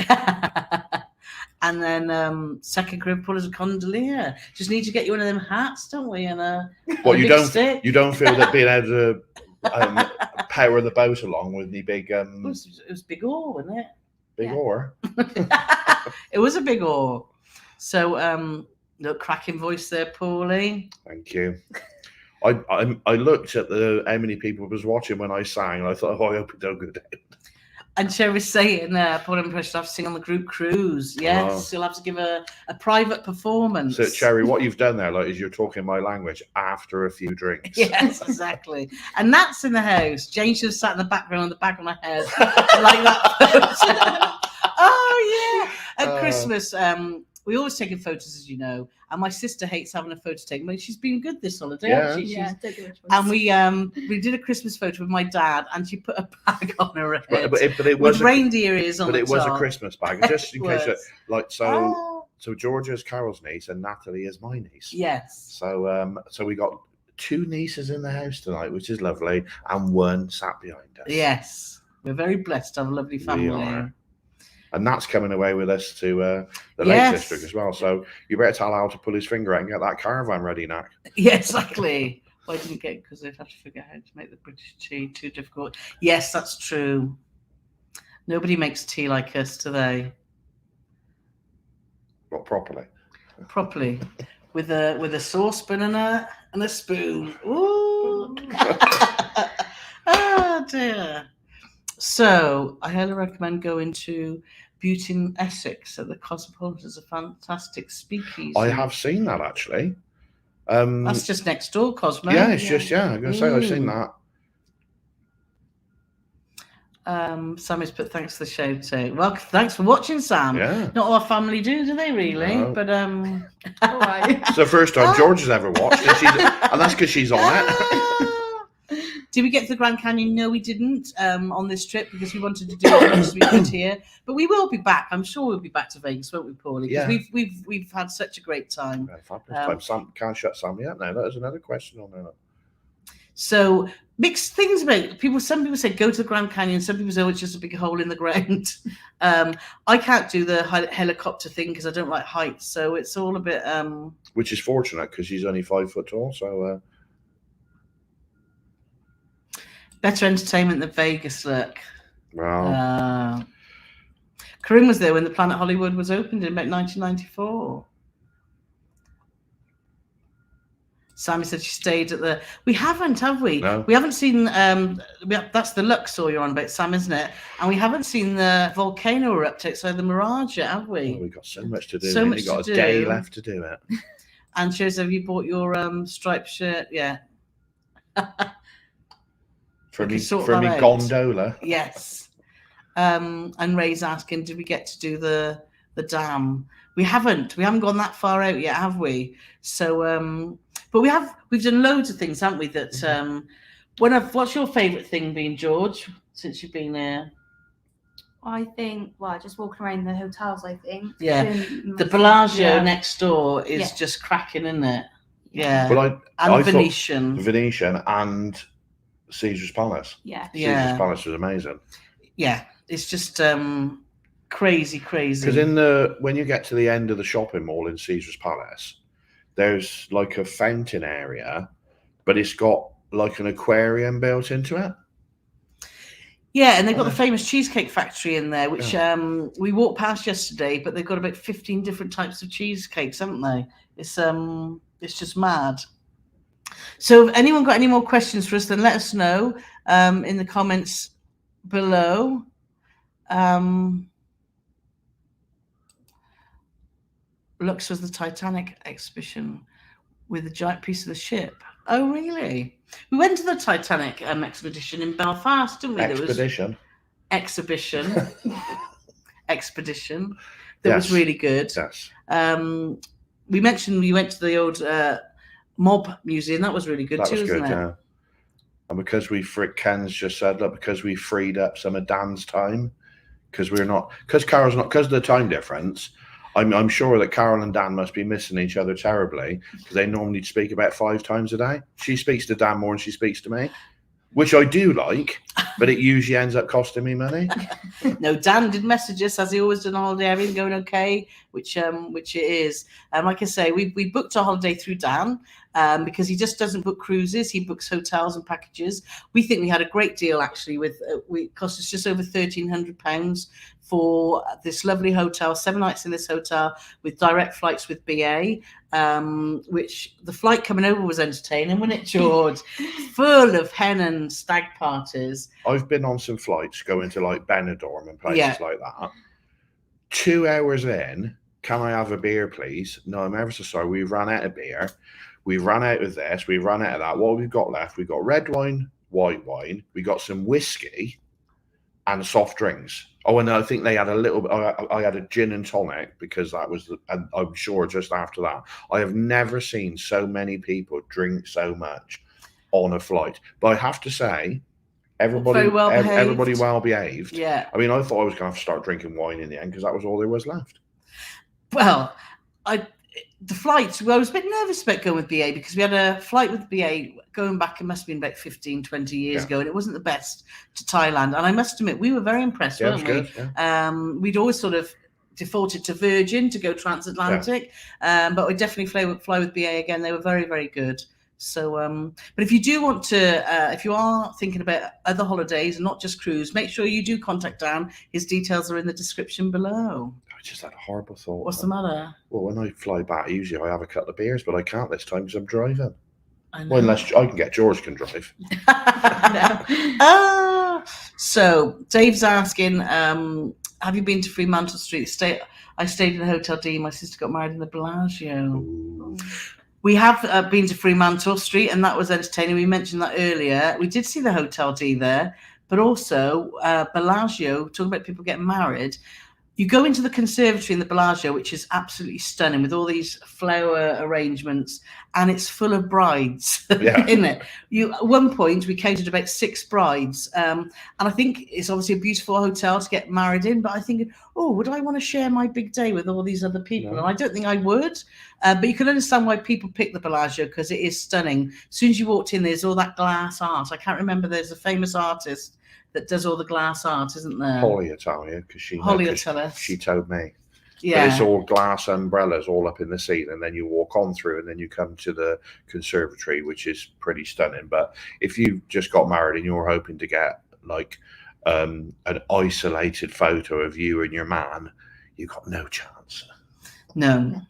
And then second group pull is a gondolier. Just need to get you one of them hats, don't we? And you don't feel that being able to power the boat along with the big it was big oar, wasn't it? Big oar. It was a big oar. So look, cracking voice there, Paulie. Thank you. I looked at how many people was watching when I sang, and I thought, oh, I hope it don't go down. And Cherry was saying, Paul impression, I have to sing on the group cruise. Yes, you'll have to give a private performance. So, Cherry, what you've done there, is you're talking my language after a few drinks. Yes, exactly. And that's in the house. Jane should have sat in the background on the back of my head like that. Oh, yeah. At Christmas, we always taking photos, as you know. And my sister hates having a photo taken, but she's been good this holiday. Yeah. And we did a Christmas photo with my dad, and she put a bag on her head, but it was with reindeer ears on. But it top. Was a Christmas bag, just in case. So Georgia is Carol's niece, and Natalie is my niece. Yes. So we got 2 nieces in the house tonight, which is lovely, and 1 sat behind us. Yes, we're very blessed to have a lovely family. We are. And that's coming away with us to the Lake District as well. So you better tell Al to pull his finger out and get that caravan ready now. Yeah, exactly. Well, I didn't get it because they'd have to figure out how to make the British tea too difficult. Yes, that's true. Nobody makes tea like us today. What, properly? Properly. With a saucepan and a spoon. Ooh. Oh dear. So I highly recommend going to Butin, Essex at the Cosmopolitan. Is a fantastic speakeasy. I have seen that actually. That's just next door, Cosmo. Yeah, it's just I'm going to say I've seen that. Sammy's put thanks for the show too. Well, thanks for watching, Sam. Yeah. Not all our family do they really? No. But all right. It's the first time George has ever watched, and that's because she's on it. Did we get to the Grand Canyon? No, we didn't on this trip because we wanted to do it as much as we could here. But we will be back. I'm sure we'll be back to Vegas, won't we, Paulie? Because we've had such a great time. Sam can't shut Sammy up now. That is another question on there. So mixed things about people. Some people say go to the Grand Canyon. Some people say it's just a big hole in the ground. I can't do the helicopter thing because I don't like heights. So it's all a bit. Which is fortunate because she's only 5 foot tall. So. Better entertainment than Vegas, look. Wow. Corinne was there when the Planet Hollywood was opened in about 1994. Sammy said she stayed at the. We haven't, have we? No. We haven't seen. That's the Luxor you're on about, Sam, isn't it? And we haven't seen the volcano erupt outside the Mirage yet, have we? Oh, we've got so much to do. So much You've got to a day do. left to do it. And shows, have you bought your striped shirt? Yeah. For me gondola. Yes. And Ray's asking, did we get to do the dam? We haven't gone that far out yet, have we? So but we've done loads of things, haven't we? That what's your favourite thing been, George, since you've been there? I think, just walking around the hotels, I think. Yeah. The Bellagio next door is just cracking, isn't it? Yeah. Well, I Venetian. Venetian and Caesar's Palace. Yeah. Caesar's Palace was amazing. Yeah. It's just crazy. Because when you get to the end of the shopping mall in Caesar's Palace, there's like a fountain area, but it's got like an aquarium built into it. Yeah, and they've got the famous cheesecake factory in there, which we walked past yesterday, but they've got about 15 different types of cheesecakes, haven't they? It's just mad. So if anyone got any more questions for us, then let us know in the comments below. Lux was the Titanic exhibition with a giant piece of the ship. Oh, really? We went to the Titanic expedition in Belfast, didn't we? Expedition. Expedition. That was really good. Yes. We mentioned we went to the old mob museum. That was really good too, wasn't it? Yeah. And because Ken's just said, look, because we freed up some of Dan's time, because Carole's not, because of the time difference, I'm sure that Carole and Dan must be missing each other terribly, because they normally speak about 5 times a day. She speaks to Dan more than she speaks to me, which I do like, but it usually ends up costing me money. No, Dan did message us, as he always done, on holiday, everything going okay, which it is. Like I say, we booked a holiday through Dan because he just doesn't book cruises; he books hotels and packages. We think we had a great deal actually. It cost us just over £1,300 for this lovely hotel, 7 nights in this hotel with direct flights with BA. Which the flight coming over was entertaining, wasn't it, George? Full of hen and stag parties. I've been on some flights going to like Benidorm and places like that. 2 hours in, can I have a beer, please? No, I'm ever so sorry. We've run out of beer. We've run out of this. We've run out of that. What we've got left, we've got red wine, white wine. We got some whiskey and soft drinks. Oh, and I think they had a little. I had a gin and tonic because that was, I'm sure, just after that. I have never seen so many people drink so much on a flight. But I have to say, everybody well behaved. Yeah. I mean, I thought I was going to have to start drinking wine in the end because that was all there was left. Well, the flight, I was a bit nervous about going with BA because we had a flight with BA going back, it must have been about 15, 20 years ago, and it wasn't the best to Thailand. And I must admit, we were very impressed, weren't we? Good, yeah. We'd always sort of defaulted to Virgin to go transatlantic, but we definitely fly with BA again. They were very, very good. So, but if you do want to, if you are thinking about other holidays and not just cruise, make sure you do contact Dan. His details are in the description below. I just had a horrible thought. What's the matter? Well, when I fly back, usually I have a couple of beers, but I can't this time because I'm driving. Well, unless I can get George can drive. So Dave's asking, have you been to Fremantle Street? I stayed in the Hotel D. My sister got married in the Bellagio. Ooh. We have been to Fremantle Street, and that was entertaining. We mentioned that earlier. We did see the Hotel D there, but also Bellagio, talking about people getting married. You go into the conservatory in the Bellagio, which is absolutely stunning with all these flower arrangements, and it's full of brides, isn't it? At one point, we counted about 6 brides, and I think it's obviously a beautiful hotel to get married in, but I think, would I want to share my big day with all these other people? No. And I don't think I would, but you can understand why people pick the Bellagio because it is stunning. As soon as you walked in, there's all that glass art. I can't remember, there's a famous artist that does all the glass art, isn't there? Holly will tell you, because she told me. Yeah. But it's all glass umbrellas all up in the ceiling, and then you walk on through, and then you come to the conservatory, which is pretty stunning. But if you just got married and you're hoping to get like an isolated photo of you and your man, you've got no chance. No.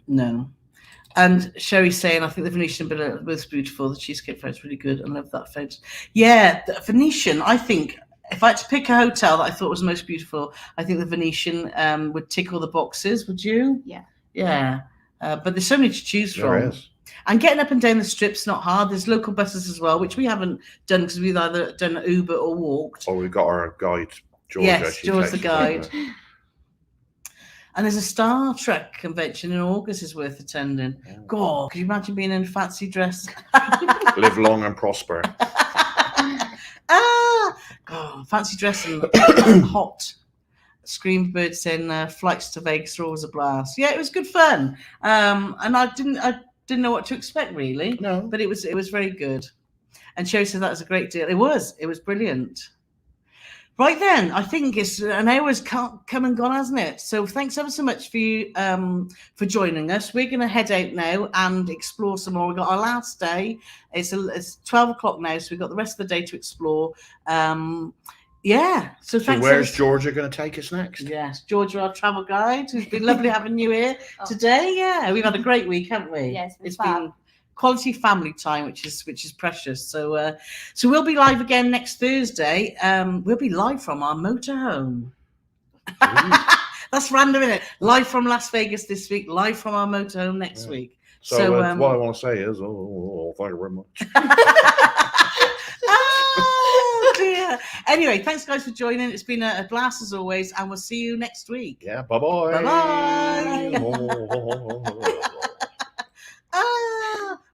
And Sherry's saying, I think the Venetian was beautiful. The cheesecake photo's really good. I love that photo. Yeah, the Venetian, I think, if I had to pick a hotel that I thought was most beautiful, I think the Venetian would tick all the boxes. Would you? Yeah. Yeah. But there's so many to choose from. There is. And getting up and down the strip's not hard. There's local buses as well, which we haven't done because we've either done Uber or walked. Or we've got our guide, Georgia. Yes, She George's the takes us over. guide. And there's a Star Trek convention in August is worth attending. Yeah. God, could you imagine being in a fancy dress? Live long and prosper. God, fancy dress and hot. Screamed Bird saying flights to Vegas are always a blast. Yeah, it was good fun. And I didn't know what to expect really. No. But it was very good. And Sherry said that was a great deal. It was brilliant. Right then, I think it's an hour's come and gone, hasn't it? So thanks ever so much for you for joining us. We're going to head out now and explore some more. We've got our last day. It's 12 o'clock now, so we've got the rest of the day to explore. Yeah. So thanks. So where's Georgia going to take us next? Yes, Georgia, our travel guide. It's been lovely having you here today. Yeah, we've had a great week, haven't we? Yeah, it's been quality family time, which is precious. So we'll be live again next Thursday. We'll be live from our motorhome. That's random, isn't it? Live from Las Vegas this week, live from our motorhome next week. So what I want to say is, thank you very much. Oh dear. Anyway, thanks guys for joining. It's been a blast as always, and we'll see you next week. Yeah, bye-bye. Bye-bye.